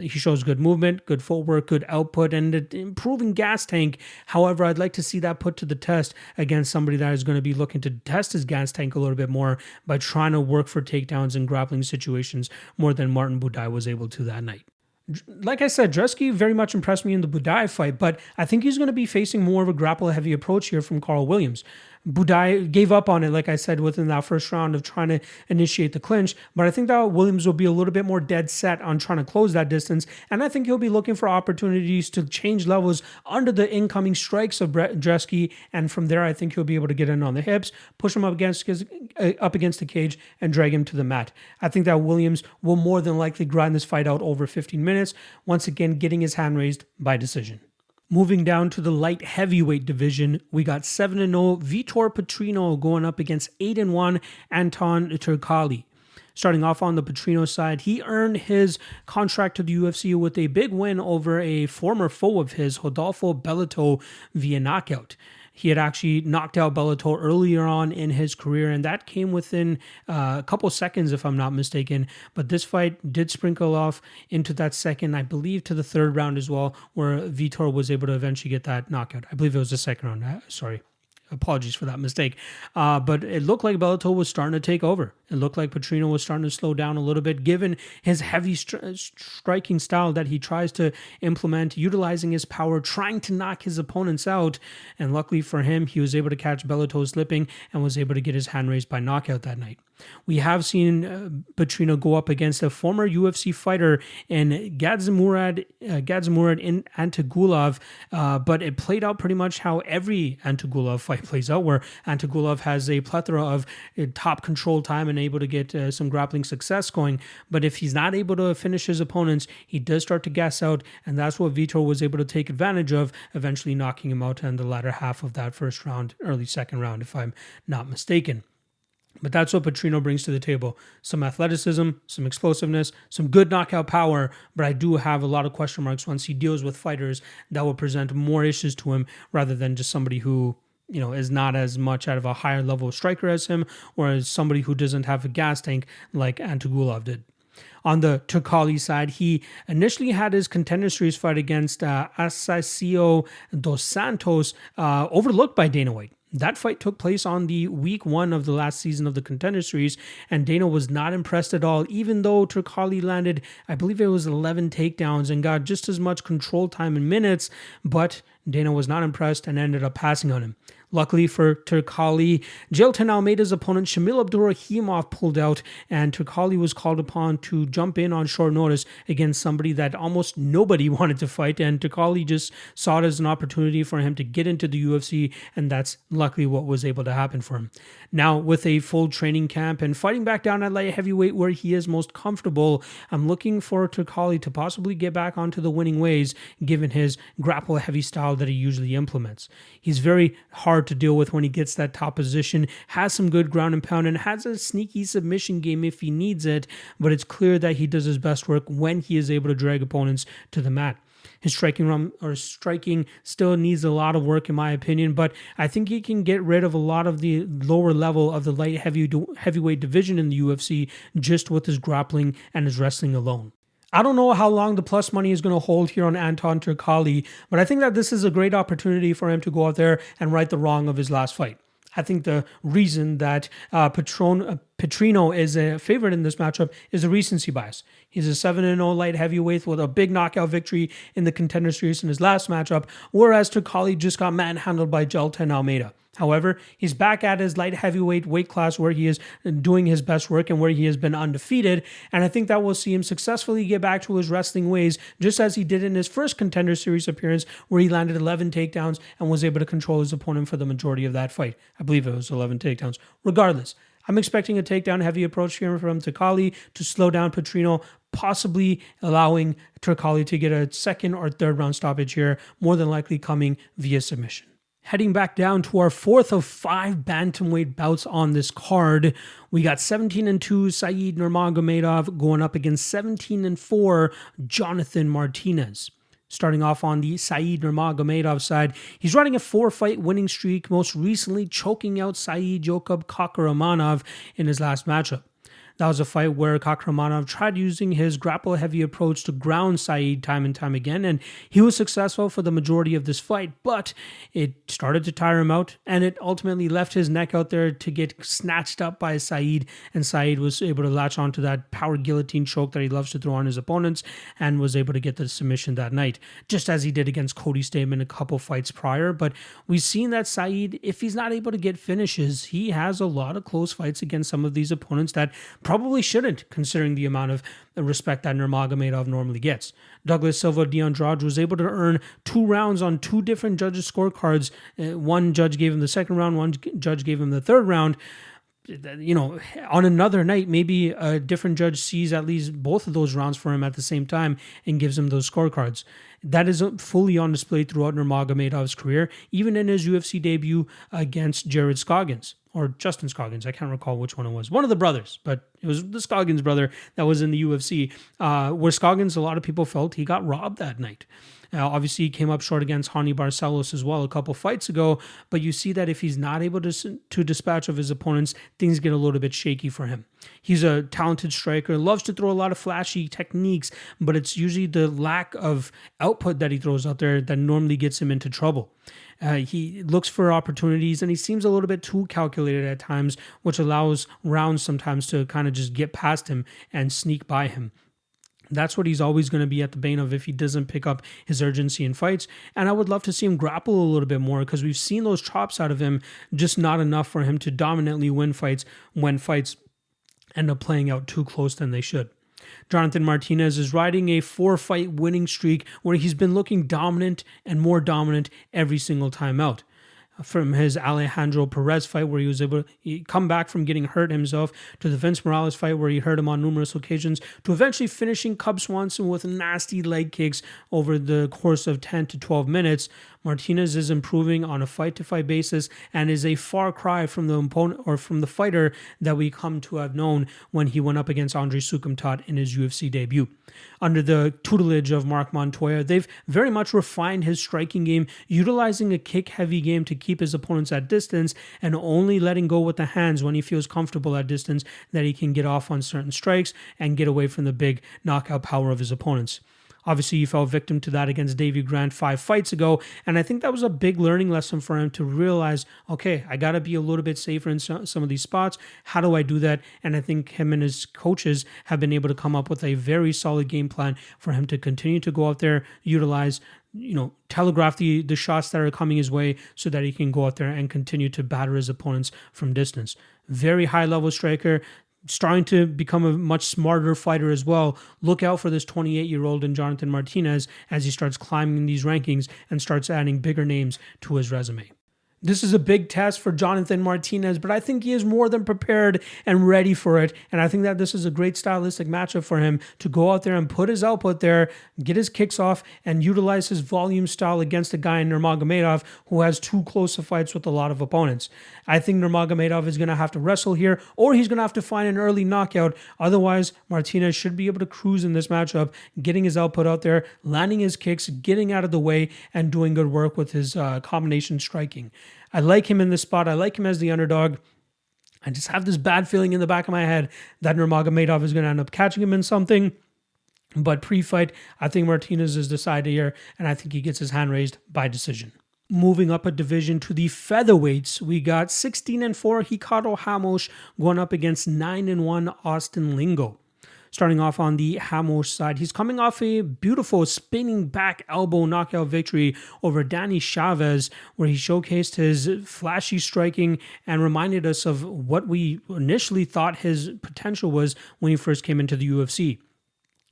shows good movement, good footwork, good output, and an improving gas tank. However, I'd like to see that put to the test against somebody that is going to be looking to test his gas tank a little bit more by trying to work for takedowns and grappling situations more than Martin Buday was able to that night. Like I said, Brzeski very much impressed me in the Buday fight, but I think he's going to be facing more of a grapple-heavy approach here from Carl Williams. Buday gave up on it, like I said, within that first round of trying to initiate the clinch, but I think that Williams will be a little bit more dead set on trying to close that distance, and I think he'll be looking for opportunities to change levels under the incoming strikes of Brzeski, and from there I think he'll be able to get in on the hips, push him up against the cage, and drag him to the mat. I think that Williams will more than likely grind this fight out over 15 minutes, once again getting his hand raised by decision. Moving down to the light heavyweight division, we got 7-0 Vitor Petrino going up against 8-1 Anton Turkalj. Starting off on the Petrino side, he earned his contract to the UFC with a big win over a former foe of his, Rodolfo Bellato, via knockout. He had actually knocked out Bellator earlier on in his career, and that came within a couple seconds, if I'm not mistaken. But this fight did sprinkle off into that second, I believe to the third round as well, where Vitor was able to eventually get that knockout. I believe it was the second round. Sorry. Apologies for that mistake. But it looked like Bellator was starting to take over. It looked like Petrino was starting to slow down a little bit, given his heavy striking style that he tries to implement, utilizing his power, trying to knock his opponents out. And luckily for him, he was able to catch Bellator slipping and was able to get his hand raised by knockout that night. We have seen Petrino go up against a former UFC fighter in Gadzimurad in Antigulov, but it played out pretty much how every Antigulov fight plays out, where Antigulov has a plethora of top control time and able to get some grappling success going. But if he's not able to finish his opponents, he does start to gas out, and that's what Vitor was able to take advantage of, eventually knocking him out in the latter half of that first round, early second round, if I'm not mistaken. But that's what Petrino brings to the table. Some athleticism, some explosiveness, some good knockout power, but I do have a lot of question marks once he deals with fighters that will present more issues to him rather than just somebody who, is not as much out of a higher level striker as him, or as somebody who doesn't have a gas tank like Antigulov did. On the Turkalj side, he initially had his Contender Series fight against Assuncao dos Santos overlooked by Dana White. That fight took place on the week 1 of the last season of the Contender Series, and Dana was not impressed at all, even though Turkalj landed, I believe it was 11 takedowns and got just as much control time in minutes, but Dana was not impressed and ended up passing on him. Luckily for Turkalj, Jailton Almeida's opponent Shamil Abdurrahimov pulled out, and Turkalj was called upon to jump in on short notice against somebody that almost nobody wanted to fight, and Turkalj just saw it as an opportunity for him to get into the UFC, and that's luckily what was able to happen for him. Now, with a full training camp and fighting back down at light heavyweight where he is most comfortable, I'm looking for Turkalj to possibly get back onto the winning ways given his grapple heavy style that he usually implements. He's very hard to deal with when he gets that top position, has some good ground and pound, and has a sneaky submission game if he needs it, but it's clear that he does his best work when he is able to drag opponents to the mat. His striking still needs a lot of work in my opinion, but I think he can get rid of a lot of the lower level of the light heavyweight division in the UFC just with his grappling and his wrestling alone. I don't know how long the plus money is going to hold here on Anton Turkalj, but I think that this is a great opportunity for him to go out there and right the wrong of his last fight. I think the reason that Petrino is a favorite in this matchup is a recency bias. He's a 7-0 light heavyweight with a big knockout victory in the Contender Series in his last matchup, whereas Turkalj just got manhandled by Jailton Almeida. However, he's back at his light heavyweight weight class where he is doing his best work and where he has been undefeated, and I think that will see him successfully get back to his wrestling ways, just as he did in his first Contender Series appearance where he landed 11 takedowns and was able to control his opponent for the majority of that fight. I believe it was 11 takedowns. Regardless, I'm expecting a takedown heavy approach here from Turkalj to slow down Petrino, possibly allowing Turkalj to get a second or third round stoppage here, more than likely coming via submission. Heading back down to our fourth of 5 bantamweight bouts on this card, we got 17-2 Saeed Nurmagomedov going up against 17-4 Jonathan Martinez. Starting off on the Saeed Nurmagomedov side, he's running a 4-fight winning streak, most recently choking out Saeed Yokup Romanov in his last matchup. That was a fight where Romanov tried using his grapple-heavy approach to ground Saeed time and time again, and he was successful for the majority of this fight, but it started to tire him out, and it ultimately left his neck out there to get snatched up by Saeed, and Saeed was able to latch onto that power guillotine choke that he loves to throw on his opponents, and was able to get the submission that night, just as he did against Cody Stamann a couple fights prior. But we've seen that Saeed, if he's not able to get finishes, he has a lot of close fights against some of these opponents that probably shouldn't, considering the amount of respect that Nurmagomedov normally gets. Douglas Silva de Andrade was able to earn 2 rounds on 2 different judges' scorecards. One judge gave him the second round, one judge gave him the third round. You know, on another night, maybe a different judge sees at least both of those rounds for him at the same time and gives him those scorecards. That is fully on display throughout Nurmagomedov's career, even in his UFC debut against Jared Scoggins, or Justin Scoggins. I can't recall which one it was. One of the brothers, but it was the Scoggins brother that was in the UFC, where Scoggins, a lot of people felt he got robbed that night. Obviously, he came up short against Hani Barcelos as well a couple fights ago, but you see that if he's not able to dispatch of his opponents, things get a little bit shaky for him. He's a talented striker, loves to throw a lot of flashy techniques, but it's usually the lack of output that he throws out there that normally gets him into trouble. He looks for opportunities, and he seems a little bit too calculated at times, which allows rounds sometimes to kind of just get past him and sneak by him. That's what he's always going to be at the bane of if he doesn't pick up his urgency in fights. And I would love to see him grapple a little bit more, because we've seen those chops out of him, just not enough for him to dominantly win fights when fights end up playing out too close than they should. Jonathan Martinez is riding a 4-fight winning streak where he's been looking dominant and more dominant every single time out. From his Alejandro Perez fight where he was able to come back from getting hurt himself, to the Vince Morales fight where he hurt him on numerous occasions, to eventually finishing Cub Swanson with nasty leg kicks over the course of 10 to 12 minutes, Martinez is improving on a fight-to-fight basis and is a far cry from the opponent or from the fighter that we come to have known when he went up against Andrei Sukumtat in his UFC debut. Under the tutelage of Mark Montoya, they've very much refined his striking game, utilizing a kick-heavy game to keep his opponents at distance and only letting go with the hands when he feels comfortable at distance, that he can get off on certain strikes and get away from the big knockout power of his opponents. Obviously, he fell victim to that against Davy Grant 5 fights ago, and I think that was a big learning lesson for him to realize, okay, I got to be a little bit safer in some of these spots. How do I do that? And I think him and his coaches have been able to come up with a very solid game plan for him to continue to go out there, utilize, telegraph the shots that are coming his way so that he can go out there and continue to batter his opponents from distance. Very high level striker, starting to become a much smarter fighter as well. Look out for this 28-year-old in Jonathan Martinez as he starts climbing these rankings and starts adding bigger names to his resume. This is a big test for Jonathan Martinez, but I think he is more than prepared and ready for it. And I think that this is a great stylistic matchup for him to go out there and put his output there, get his kicks off, and utilize his volume style against a guy in Nurmagomedov who has too close of fights with a lot of opponents. I think Nurmagomedov is going to have to wrestle here, or he's going to have to find an early knockout. Otherwise, Martinez should be able to cruise in this matchup, getting his output out there, landing his kicks, getting out of the way, and doing good work with his combination striking. I like him in this spot. I like him as the underdog. I just have this bad feeling in the back of my head that Nurmagomedov is going to end up catching him in something. But pre-fight, I think Martinez is decided here, and I think he gets his hand raised by decision. Moving up a division to the featherweights, we got 16-4 Ricardo Ramos going up against 9-1 Austin Lingo. Starting off on the Ramos side, he's coming off a beautiful spinning back elbow knockout victory over Danny Chavez, where he showcased his flashy striking and reminded us of what we initially thought his potential was when he first came into the UFC.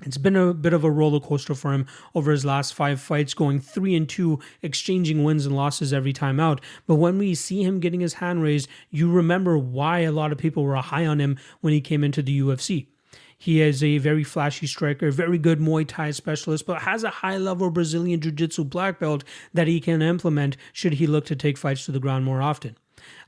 It's been a bit of a roller coaster for him over his last 5 fights, going 3-2, exchanging wins and losses every time out. But when we see him getting his hand raised, you remember why a lot of people were high on him when he came into the UFC. He is a very flashy striker, very good Muay Thai specialist, but has a high-level Brazilian Jiu-Jitsu black belt that he can implement should he look to take fights to the ground more often.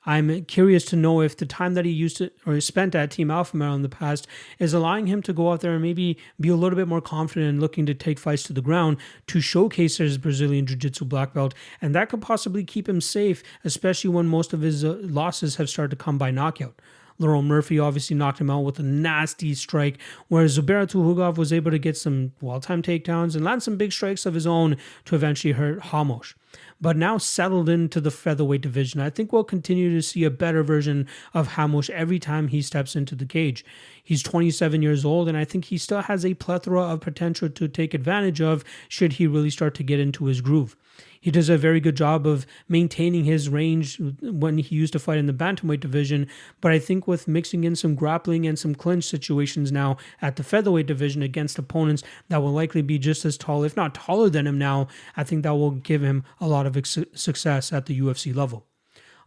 I'm curious to know if the time that he used to or spent at Team Alpha Male in the past is allowing him to go out there and maybe be a little bit more confident in looking to take fights to the ground to showcase his Brazilian Jiu-Jitsu black belt, and that could possibly keep him safe, especially when most of his losses have started to come by knockout. Laurel Murphy obviously knocked him out with a nasty strike, whereas Zubaira Tukhugov was able to get some well-timed takedowns and land some big strikes of his own to eventually hurt Ramos. But now settled into the featherweight division, I think we'll continue to see a better version of Ramos every time he steps into the cage. He's 27 years old, and I think he still has a plethora of potential to take advantage of should he really start to get into his groove. He does a very good job of maintaining his range when he used to fight in the bantamweight division, but I think with mixing in some grappling and some clinch situations now at the featherweight division against opponents that will likely be just as tall, if not taller than him now, I think that will give him a lot of success at the UFC level.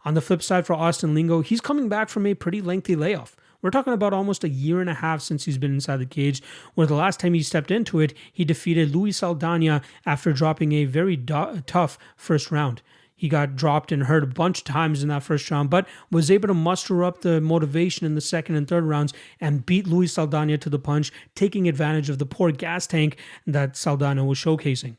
On the flip side for Austin Lingo, he's coming back from a pretty lengthy layoff. We're talking about almost a year and a half since he's been inside the cage, where the last time he stepped into it, he defeated Luis Saldana after dropping a very tough first round. He got dropped and hurt a bunch of times in that first round, but was able to muster up the motivation in the second and third rounds and beat Luis Saldana to the punch, taking advantage of the poor gas tank that Saldana was showcasing.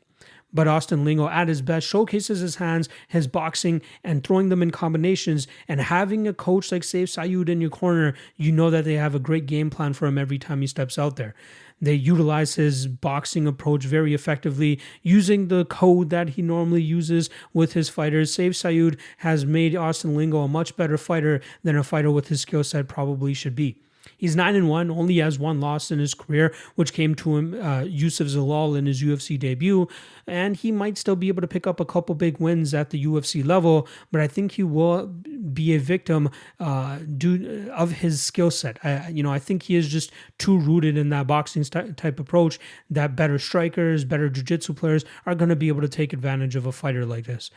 But Austin Lingo, at his best, showcases his hands, his boxing, and throwing them in combinations. And having a coach like Saif Sayoud in your corner, you know that they have a great game plan for him every time he steps out there. They utilize his boxing approach very effectively, using the code that he normally uses with his fighters. Saif Sayoud has made Austin Lingo a much better fighter than a fighter with his skill set probably should be. He's 9-1, only has 1 loss in his career, which came to him, Yusuf Zalal, in his UFC debut, and he might still be able to pick up a couple big wins at the UFC level, but I think he will be a victim due of his skill set. I think he is just too rooted in that boxing type approach that better strikers, better jiu-jitsu players are going to be able to take advantage of a fighter like this.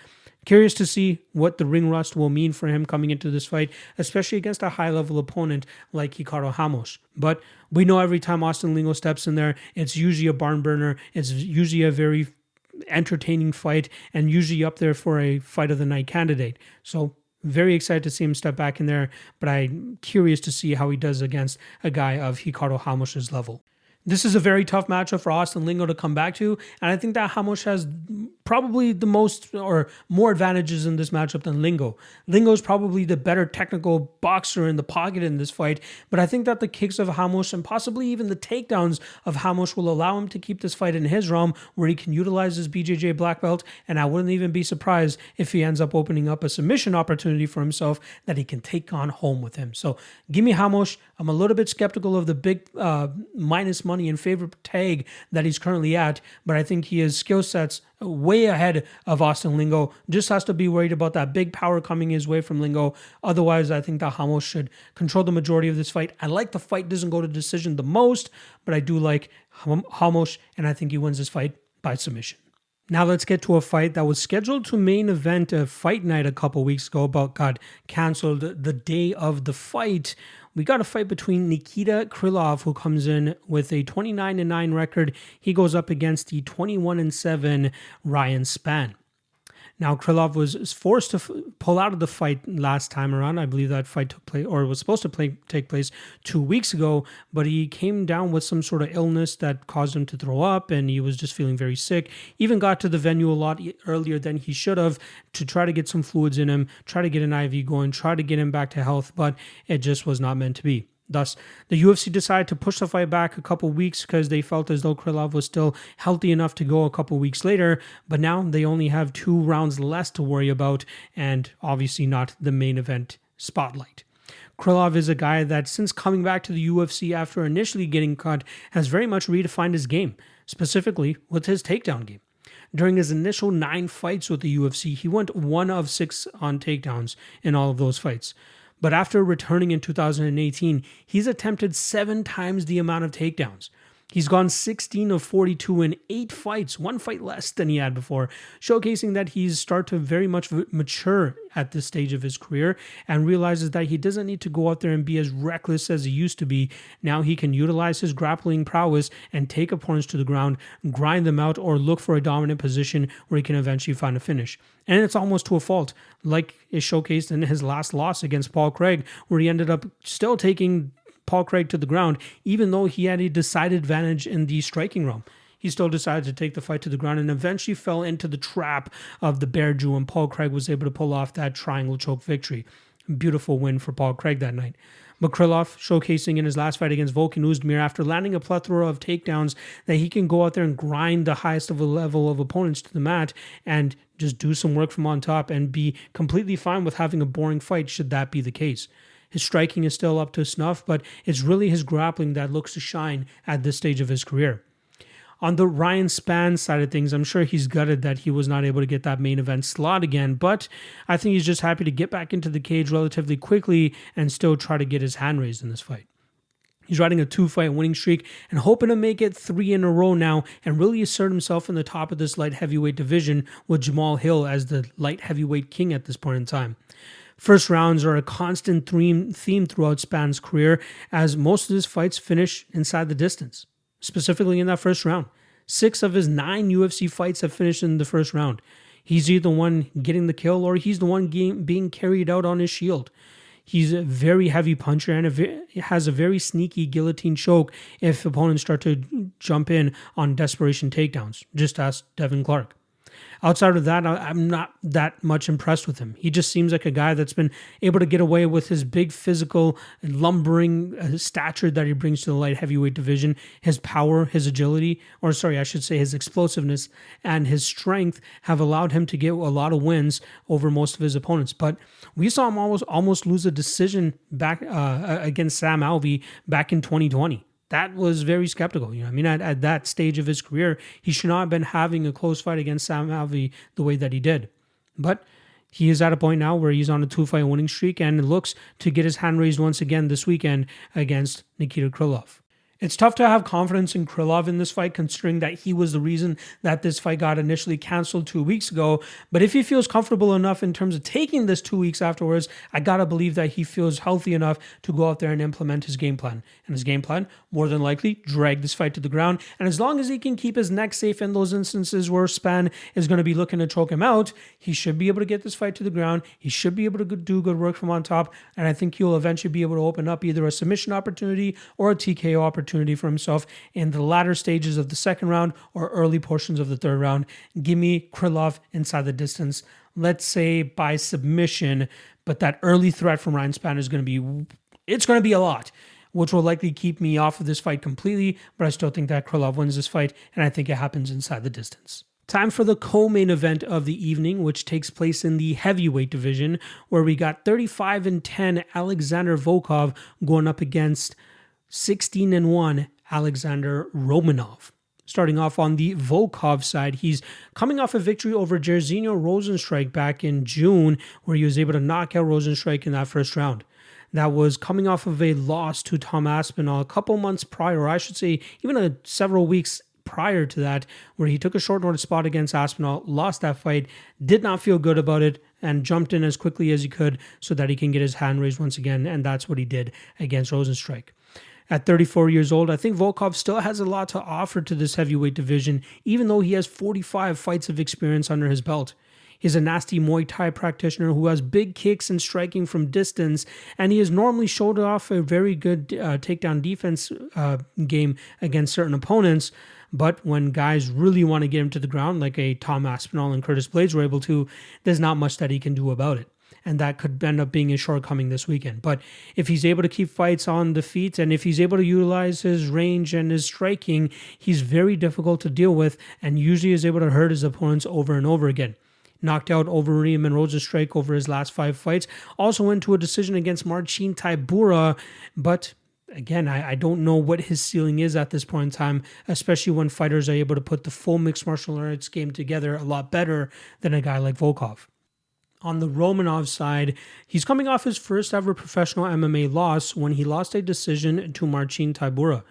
Curious to see what the ring rust will mean for him coming into this fight, especially against a high-level opponent like Ricardo Ramos. But we know every time Austin Lingo steps in there, it's usually a barn burner. It's usually a very entertaining fight and usually up there for a fight of the night candidate. So very excited to see him step back in there, but I'm curious to see how he does against a guy of Ricardo Ramos' level. This is a very tough matchup for Austin Lingo to come back to, and I think that Ramos has probably the most or more advantages in this matchup than Lingo. Lingo's probably the better technical boxer in the pocket in this fight, but I think that the kicks of Ramos and possibly even the takedowns of Ramos will allow him to keep this fight in his realm where he can utilize his BJJ black belt, and I wouldn't even be surprised if he ends up opening up a submission opportunity for himself that he can take on home with him. So give me Ramos. I'm a little bit skeptical of the big minus money in favor tag that he's currently at, but I think he has skill sets way ahead of Austin Lingo. Just has to be worried about that big power coming his way from Lingo. Otherwise, I think that Ramos should control the majority of this fight. I like the fight doesn't go to decision the most, but I do like Ramos, and I think he wins this fight by submission. Now let's get to a fight that was scheduled to main event a fight night a couple weeks ago, but got canceled the day of the fight. We got a fight between Nikita Krylov, who comes in with a 29-9 record. He goes up against the 21-7 Ryan Spann. Now, Krylov was forced to pull out of the fight last time around. I believe that fight took place, or was supposed to take place 2 weeks ago, but he came down with some sort of illness that caused him to throw up, and he was just feeling very sick. Even got to the venue a lot earlier than he should have to try to get some fluids in him, try to get an IV going, try to get him back to health, but it just was not meant to be. Thus, the UFC decided to push the fight back a couple weeks because they felt as though Krylov was still healthy enough to go a couple weeks later, but now they only have 2 rounds less to worry about, and obviously not the main event spotlight. Krylov is a guy that, since coming back to the UFC after initially getting cut, has very much redefined his game, specifically with his takedown game. During his initial 9 fights with the UFC, he went 1 of 6 on takedowns in all of those fights. But after returning in 2018, he's attempted 7 times the amount of takedowns. He's gone 16 of 42 in 8 fights, 1 fight less than he had before, showcasing that he's started to very much mature at this stage of his career and realizes that he doesn't need to go out there and be as reckless as he used to be. Now he can utilize his grappling prowess and take opponents to the ground, grind them out, or look for a dominant position where he can eventually find a finish. And it's almost to a fault, like is showcased in his last loss against Paul Craig, where he ended up still taking Paul Craig to the ground, even though he had a decided advantage in the striking realm. He still decided to take the fight to the ground and eventually fell into the trap of the Bear Jew, and Paul Craig was able to pull off that triangle choke victory. Beautiful win for Paul Craig that night. But Krylov, showcasing in his last fight against Volkan Oezdemir, after landing a plethora of takedowns, that he can go out there and grind the highest of a level of opponents to the mat and just do some work from on top and be completely fine with having a boring fight should that be the case. His striking is still up to snuff, but it's really his grappling that looks to shine at this stage of his career. On the Ryan Spann side of things, I'm sure he's gutted that he was not able to get that main event slot again, but I think he's just happy to get back into the cage relatively quickly and still try to get his hand raised in this fight. He's riding a 2-fight winning streak and hoping to make it 3 in a row now and really assert himself in the top of this light heavyweight division with Jamal Hill as the light heavyweight king at this point in time. First rounds are a constant theme throughout Spann's career, as most of his fights finish inside the distance, specifically in that first round. 6 of his 9 UFC fights have finished in the first round. He's either the one getting the kill or he's the one being carried out on his shield. He's a very heavy puncher and has a very sneaky guillotine choke if opponents start to jump in on desperation takedowns. Just ask Devin Clark. Outside of that, I'm not that much impressed with him. He just seems like a guy that's been able to get away with his big physical, lumbering stature that he brings to the light heavyweight division. His power, his agility, his explosiveness and his strength have allowed him to get a lot of wins over most of his opponents. But we saw him almost lose a decision back against Sam Alvey back in 2020. That was very skeptical. At that stage of his career, he should not have been having a close fight against Sam Alvey the way that he did. But he is at a point now where he's on a 2-fight winning streak and looks to get his hand raised once again this weekend against Nikita Krylov. It's tough to have confidence in Krylov in this fight, considering that he was the reason that this fight got initially canceled 2 weeks ago. But if he feels comfortable enough in terms of taking this 2 weeks afterwards, I gotta believe that he feels healthy enough to go out there and implement his game plan. And his game plan, more than likely, drag this fight to the ground. And as long as he can keep his neck safe in those instances where Spann is going to be looking to choke him out, he should be able to get this fight to the ground. He should be able to do good work from on top. And I think he'll eventually be able to open up either a submission opportunity or a TKO opportunity opportunity for himself in the latter stages of the second round or early portions of the third round. Give me Krylov inside the distance, let's say by submission, but that early threat from Ryan Spann is going to be a lot, which will likely keep me off of this fight completely, but I still think that Krylov wins this fight, and I think it happens inside the distance. Time for the co-main event of the evening, which takes place in the heavyweight division, where we got 35-10 Alexander Volkov going up against 16-1 Alexander Romanov. Starting off on the Volkov side, he's coming off a victory over Jairzinho Rozenstruik back in June, where he was able to knock out Rozenstruik in that first round. That was coming off of a loss to Tom Aspinall a couple months prior, or I should say even several weeks prior to that, where he took a short notice spot against Aspinall, lost that fight, did not feel good about it, and jumped in as quickly as he could so that he can get his hand raised once again, and that's what he did against Rozenstruik. At 34 years old, I think Volkov still has a lot to offer to this heavyweight division, even though he has 45 fights of experience under his belt. He's a nasty Muay Thai practitioner who has big kicks and striking from distance, and he has normally showed off a very good takedown defense game against certain opponents. But when guys really want to get him to the ground, like a Tom Aspinall and Curtis Blades were able to, there's not much that he can do about it. And that could end up being a shortcoming this weekend. But if he's able to keep fights on the feet, and if he's able to utilize his range and his striking, he's very difficult to deal with and usually is able to hurt his opponents over and over again. Knocked out Overeem and Rozenstruik over his last 5 fights. Also went to a decision against Marcin Tybura, but again, I don't know what his ceiling is at this point in time, especially when fighters are able to put the full mixed martial arts game together a lot better than a guy like Volkov. On the Romanov side, he's coming off his first ever professional MMA loss when he lost a decision to Marcin Tybura.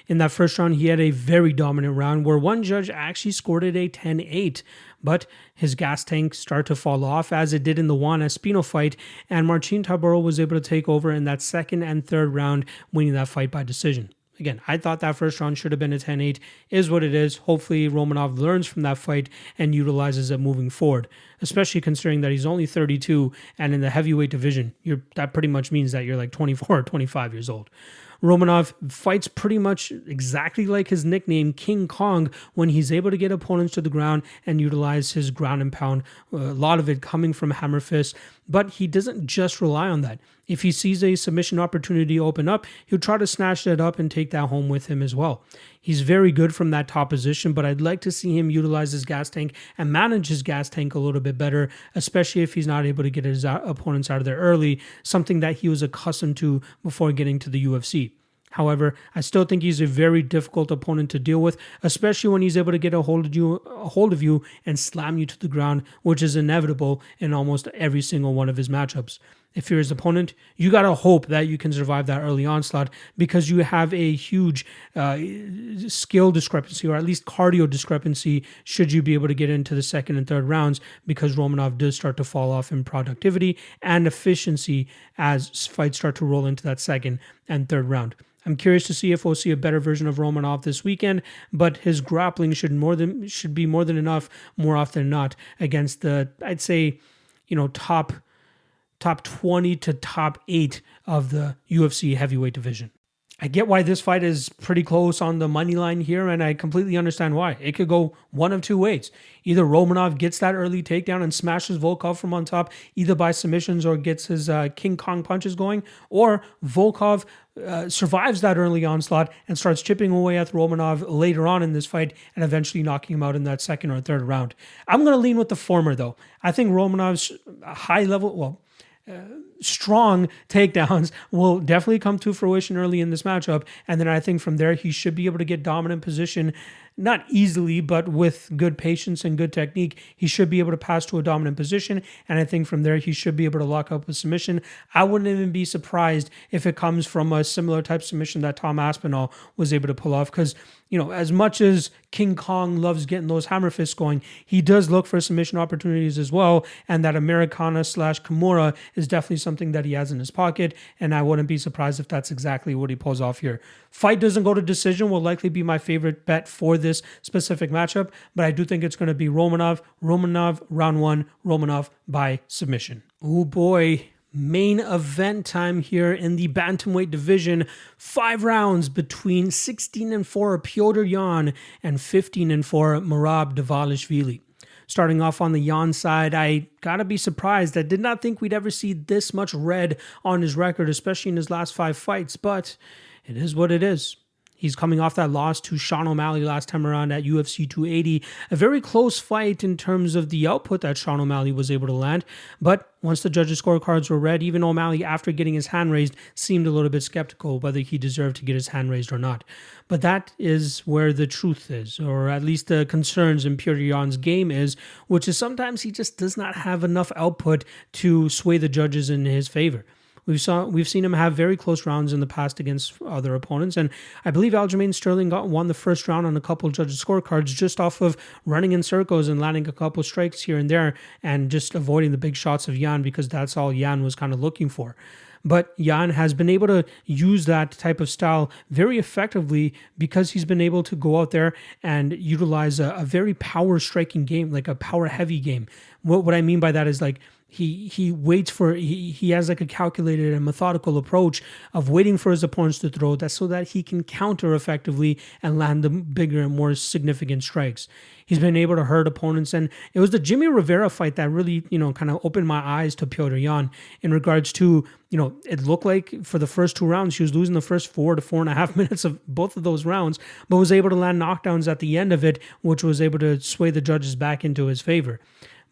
In that first round, he had a very dominant round where one judge actually scored it a 10-8, but his gas tank started to fall off as it did in the Juan Espino fight, and Marcin Tybura was able to take over in that second and third round, winning that fight by decision. Again, I thought that first round should have been a 10-8, is what it is. Hopefully Romanov learns from that fight and utilizes it moving forward, especially considering that he's only 32, and in the heavyweight division, that pretty much means that you're like 24 or 25 years old. Romanov fights pretty much exactly like his nickname, King Kong, when he's able to get opponents to the ground and utilize his ground and pound, a lot of it coming from hammer fist, but he doesn't just rely on that. If he sees a submission opportunity open up, he'll try to snatch that up and take that home with him as well. He's very good from that top position, but I'd like to see him utilize his gas tank and manage his gas tank a little bit better, especially if he's not able to get his opponents out of there early, something that he was accustomed to before getting to the UFC. However, I still think he's a very difficult opponent to deal with, especially when he's able to get a hold of you and slam you to the ground, which is inevitable in almost every single one of his matchups. If you're his opponent, you got to hope that you can survive that early onslaught because you have a huge skill discrepancy, or at least cardio discrepancy, should you be able to get into the second and third rounds, because Romanov does start to fall off in productivity and efficiency as fights start to roll into that second and third round. I'm curious to see if we'll see a better version of Romanov this weekend, but his grappling should be more than enough more often than not against the, I'd say, top 20 to top 8 of the UFC heavyweight division. I get why this fight is pretty close on the money line here, and I completely understand why. It could go one of two ways. Either Romanov gets that early takedown and smashes Volkov from on top, either by submissions or gets his King Kong punches going, or Volkov survives that early onslaught and starts chipping away at Romanov later on in this fight and eventually knocking him out in that second or third round. I'm going to lean with the former, though. I think Romanov's strong takedowns will definitely come to fruition early in this matchup, and then I think from there he should be able to get dominant position, not easily, but with good patience and good technique. He should be able to pass to a dominant position, and I think from there he should be able to lock up a submission. I wouldn't even be surprised if it comes from a similar type submission that Tom Aspinall was able to pull off, because as much as King Kong loves getting those hammer fists going, he does look for submission opportunities as well, and that Americana / Kimura is definitely something that he has in his pocket, and I wouldn't be surprised if that's exactly what he pulls off here. Fight doesn't go to decision will likely be my favorite bet for this specific matchup, but I do think it's going to be Romanov, round one, Romanov by submission. Oh boy, Main event time here in the bantamweight division. 5 rounds between 16-4 Petr Yan and 15-4 Merab Dvalishvili. Starting off on the Yan side, I gotta be surprised. I did not think we'd ever see this much red on his record, especially in his last 5 fights, but it is what it is. He's coming off that loss to Sean O'Malley last time around at UFC 280. A very close fight in terms of the output that Sean O'Malley was able to land. But once the judges' scorecards were read, even O'Malley, after getting his hand raised, seemed a little bit skeptical whether he deserved to get his hand raised or not. But that is where the truth is, or at least the concerns in Petr Yan's game is, which is sometimes he just does not have enough output to sway the judges in his favor. We've seen him have very close rounds in the past against other opponents, and I believe Aljamain Sterling won the first round on a couple of judges' scorecards just off of running in circles and landing a couple of strikes here and there and just avoiding the big shots of Yan because that's all Yan was kind of looking for. But Yan has been able to use that type of style very effectively because he's been able to go out there and utilize a very power striking game, like a power heavy game. What I mean by that is like he waits for, he has like a calculated and methodical approach of waiting for his opponents to throw that so that he can counter effectively and land the bigger and more significant strikes. He's been able to hurt opponents, and it was the Jimmy Rivera fight that really, kind of opened my eyes to Petr Yan in regards to, it looked like for the first 2 rounds, he was losing the first 4 to 4.5 minutes of both of those rounds, but was able to land knockdowns at the end of it, which was able to sway the judges back into his favor.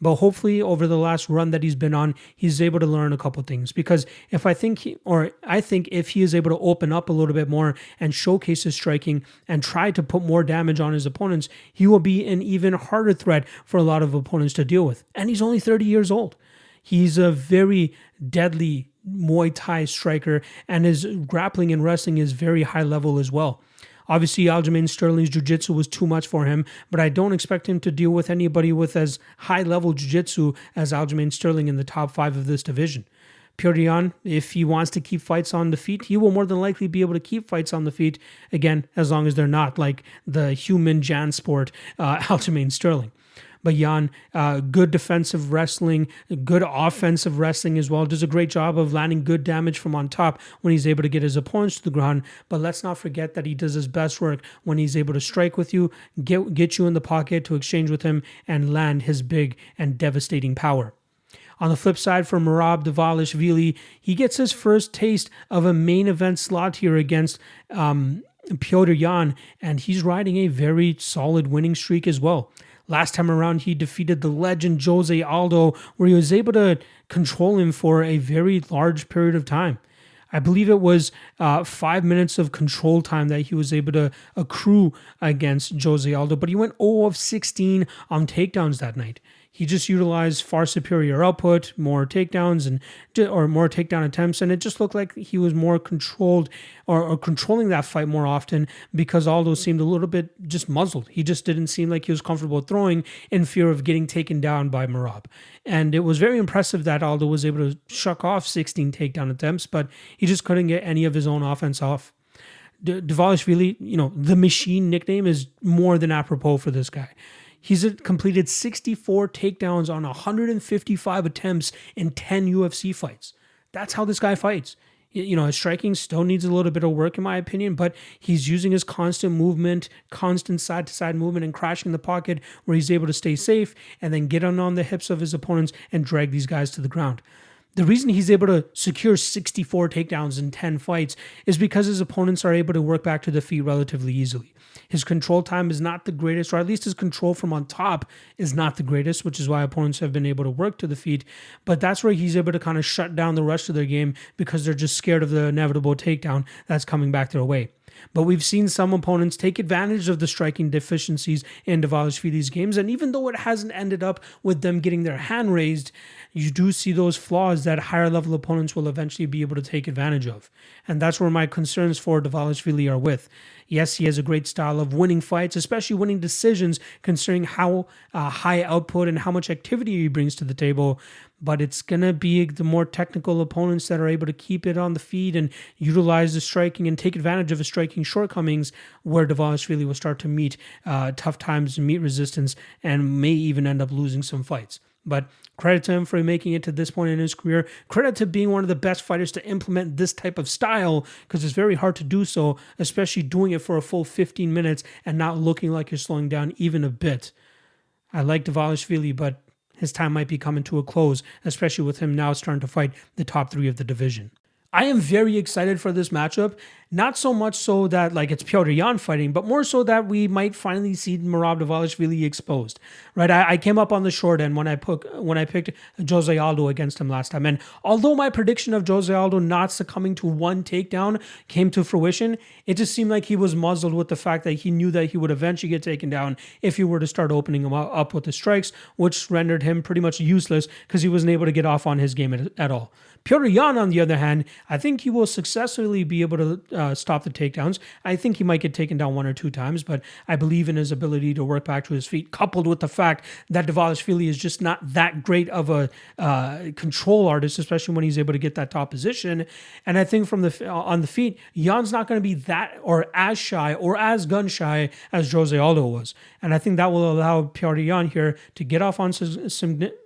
But hopefully over the last run that he's been on, he's able to learn a couple things. Because I think if he is able to open up a little bit more and showcase his striking and try to put more damage on his opponents, he will be an even harder threat for a lot of opponents to deal with. And he's only 30 years old. He's a very deadly Muay Thai striker, and his grappling and wrestling is very high level as well. Obviously, Aljamain Sterling's jiu-jitsu was too much for him, but I don't expect him to deal with anybody with as high-level jiu-jitsu as Aljamain Sterling in the top 5 of this division. Petr Yan, if he wants to keep fights on the feet, he will more than likely be able to keep fights on the feet, again, as long as they're not like the human Jansport Aljamain Sterling. But Yan, good defensive wrestling, good offensive wrestling as well. Does a great job of landing good damage from on top when he's able to get his opponents to the ground. But let's not forget that he does his best work when he's able to strike with you, get you in the pocket to exchange with him, and land his big and devastating power. On the flip side, for Merab Dvalishvili, he gets his first taste of a main event slot here against Petr Yan, and he's riding a very solid winning streak as well. Last time around, he defeated the legend Jose Aldo, where he was able to control him for a very large period of time. I believe it was 5 minutes of control time that he was able to accrue against Jose Aldo, but he went 0 of 16 on takedowns that night. He just utilized far superior output, more takedowns or more takedown attempts, and it just looked like he was more controlled or controlling that fight more often because Aldo seemed a little bit just muzzled. He just didn't seem like he was comfortable throwing in fear of getting taken down by Merab. And it was very impressive that Aldo was able to shuck off 16 takedown attempts, but he just couldn't get any of his own offense off. Dvalishvili, the machine nickname is more than apropos for this guy. He's completed 64 takedowns on 155 attempts in 10 UFC fights. That's how this guy fights. His striking still needs a little bit of work in my opinion, but he's using his constant movement, constant side-to-side movement and crashing the pocket where he's able to stay safe and then get on the hips of his opponents and drag these guys to the ground. The reason he's able to secure 64 takedowns in 10 fights is because his opponents are able to work back to the feet relatively easily. His control time is not the greatest, or at least his control from on top is not the greatest, which is why opponents have been able to work to the feet. But that's where he's able to kind of shut down the rest of their game because they're just scared of the inevitable takedown that's coming back their way. But we've seen some opponents take advantage of the striking deficiencies in Dvalishvili's games, and even though it hasn't ended up with them getting their hand raised, you do see those flaws that higher level opponents will eventually be able to take advantage of. And that's where my concerns for Dvalishvili are with. Yes, he has a great style of winning fights, especially winning decisions, considering how high output and how much activity he brings to the table. But it's going to be the more technical opponents that are able to keep it on the feet and utilize the striking and take advantage of his striking shortcomings where Dvalishvili will start to meet tough times and meet resistance and may even end up losing some fights. But credit to him for making it to this point in his career. Credit to being one of the best fighters to implement this type of style, because it's very hard to do so, especially doing it for a full 15 minutes and not looking like you're slowing down even a bit. I like Dvalishvili, but his time might be coming to a close, especially with him now starting to fight the top 3 of the division. I am very excited for this matchup, not so much so that like it's Petr Yan fighting, but more so that we might finally see Merab Dvalishvili exposed, right? I came up on the short end when I picked Jose Aldo against him last time, and although my prediction of Jose Aldo not succumbing to one takedown came to fruition, it just seemed like he was muzzled with the fact that he knew that he would eventually get taken down if he were to start opening him up with the strikes, which rendered him pretty much useless because he wasn't able to get off on his game at all. Petr Yan, on the other hand, I think he will successfully be able to stop the takedowns. I think he might get taken down 1 or 2 times, but I believe in his ability to work back to his feet, coupled with the fact that Dvalishvili is just not that great of a control artist, especially when he's able to get that top position. And I think from on the feet, Yan's not going to be that or as shy or as gun shy as Jose Aldo was. And I think that will allow Petr Yan here to get off on some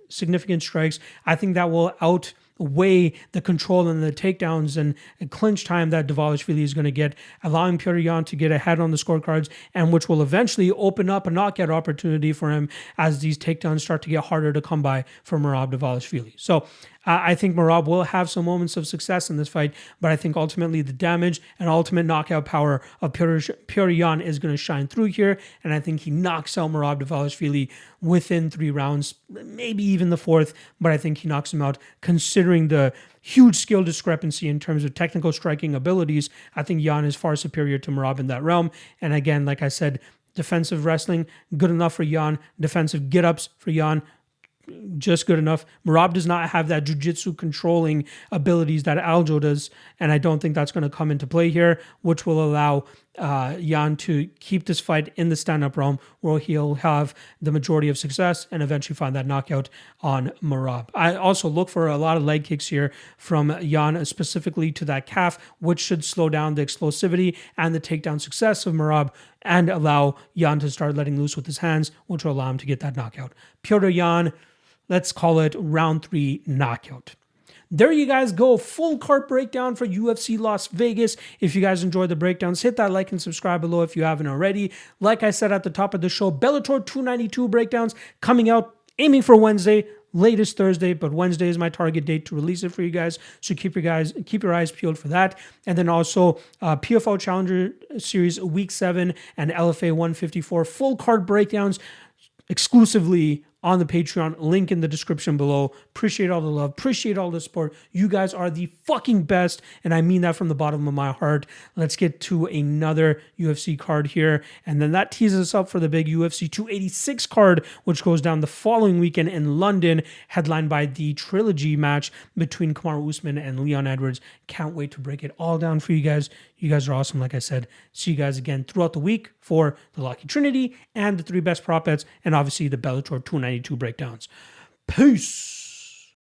significant strikes. I think that will outweigh the control and the takedowns and clinch time that Dvalishvili is going to get, allowing Petr Yan to get ahead on the scorecards, and which will eventually open up a knockout opportunity for him as these takedowns start to get harder to come by for Merab Dvalishvili. So I think Merab will have some moments of success in this fight, but I think ultimately the damage and ultimate knockout power of Petr Yan is going to shine through here, and I think he knocks out Merab Dvalishvili within 3 rounds, maybe even the 4th, but I think he knocks him out considering the huge skill discrepancy in terms of technical striking abilities. I think Yan is far superior to Merab in that realm, and again, like I said, defensive wrestling, good enough for Yan, defensive get-ups for Yan, just good enough. Merab does not have that jiu-jitsu controlling abilities that Aljo does, and I don't think that's going to come into play here, which will allow Yan to keep this fight in the stand-up realm where he'll have the majority of success and eventually find that knockout on Merab. I also look for a lot of leg kicks here from Yan, specifically to that calf, which should slow down the explosivity and the takedown success of Merab and allow Yan to start letting loose with his hands, which will allow him to get that knockout. Petr Yan, let's call it round 3 knockout. There you guys go. Full card breakdown for UFC Las Vegas. If you guys enjoyed the breakdowns, hit that like and subscribe below if you haven't already. Like I said at the top of the show, Bellator 292 breakdowns coming out, aiming for Wednesday, latest Thursday, but Wednesday is my target date to release it for you guys. So keep your eyes peeled for that. And then also PFL Challenger Series Week 7 and LFA 154 full card breakdowns exclusively on the Patreon, link in the description below. Appreciate all the love, appreciate all the support. You guys are the fucking best, and I mean that from the bottom of my heart. Let's get to another UFC card here, and then that teases us up for the big UFC 286 card, which goes down the following weekend in London, headlined by the trilogy match between Kamaru Usman and Leon Edwards. Can't wait to break it all down for you guys. You guys are awesome, like I said. See you guys again throughout the week for the Lucky Trinity and the 3 best prop bets, and obviously the Bellator 292 breakdowns. Peace!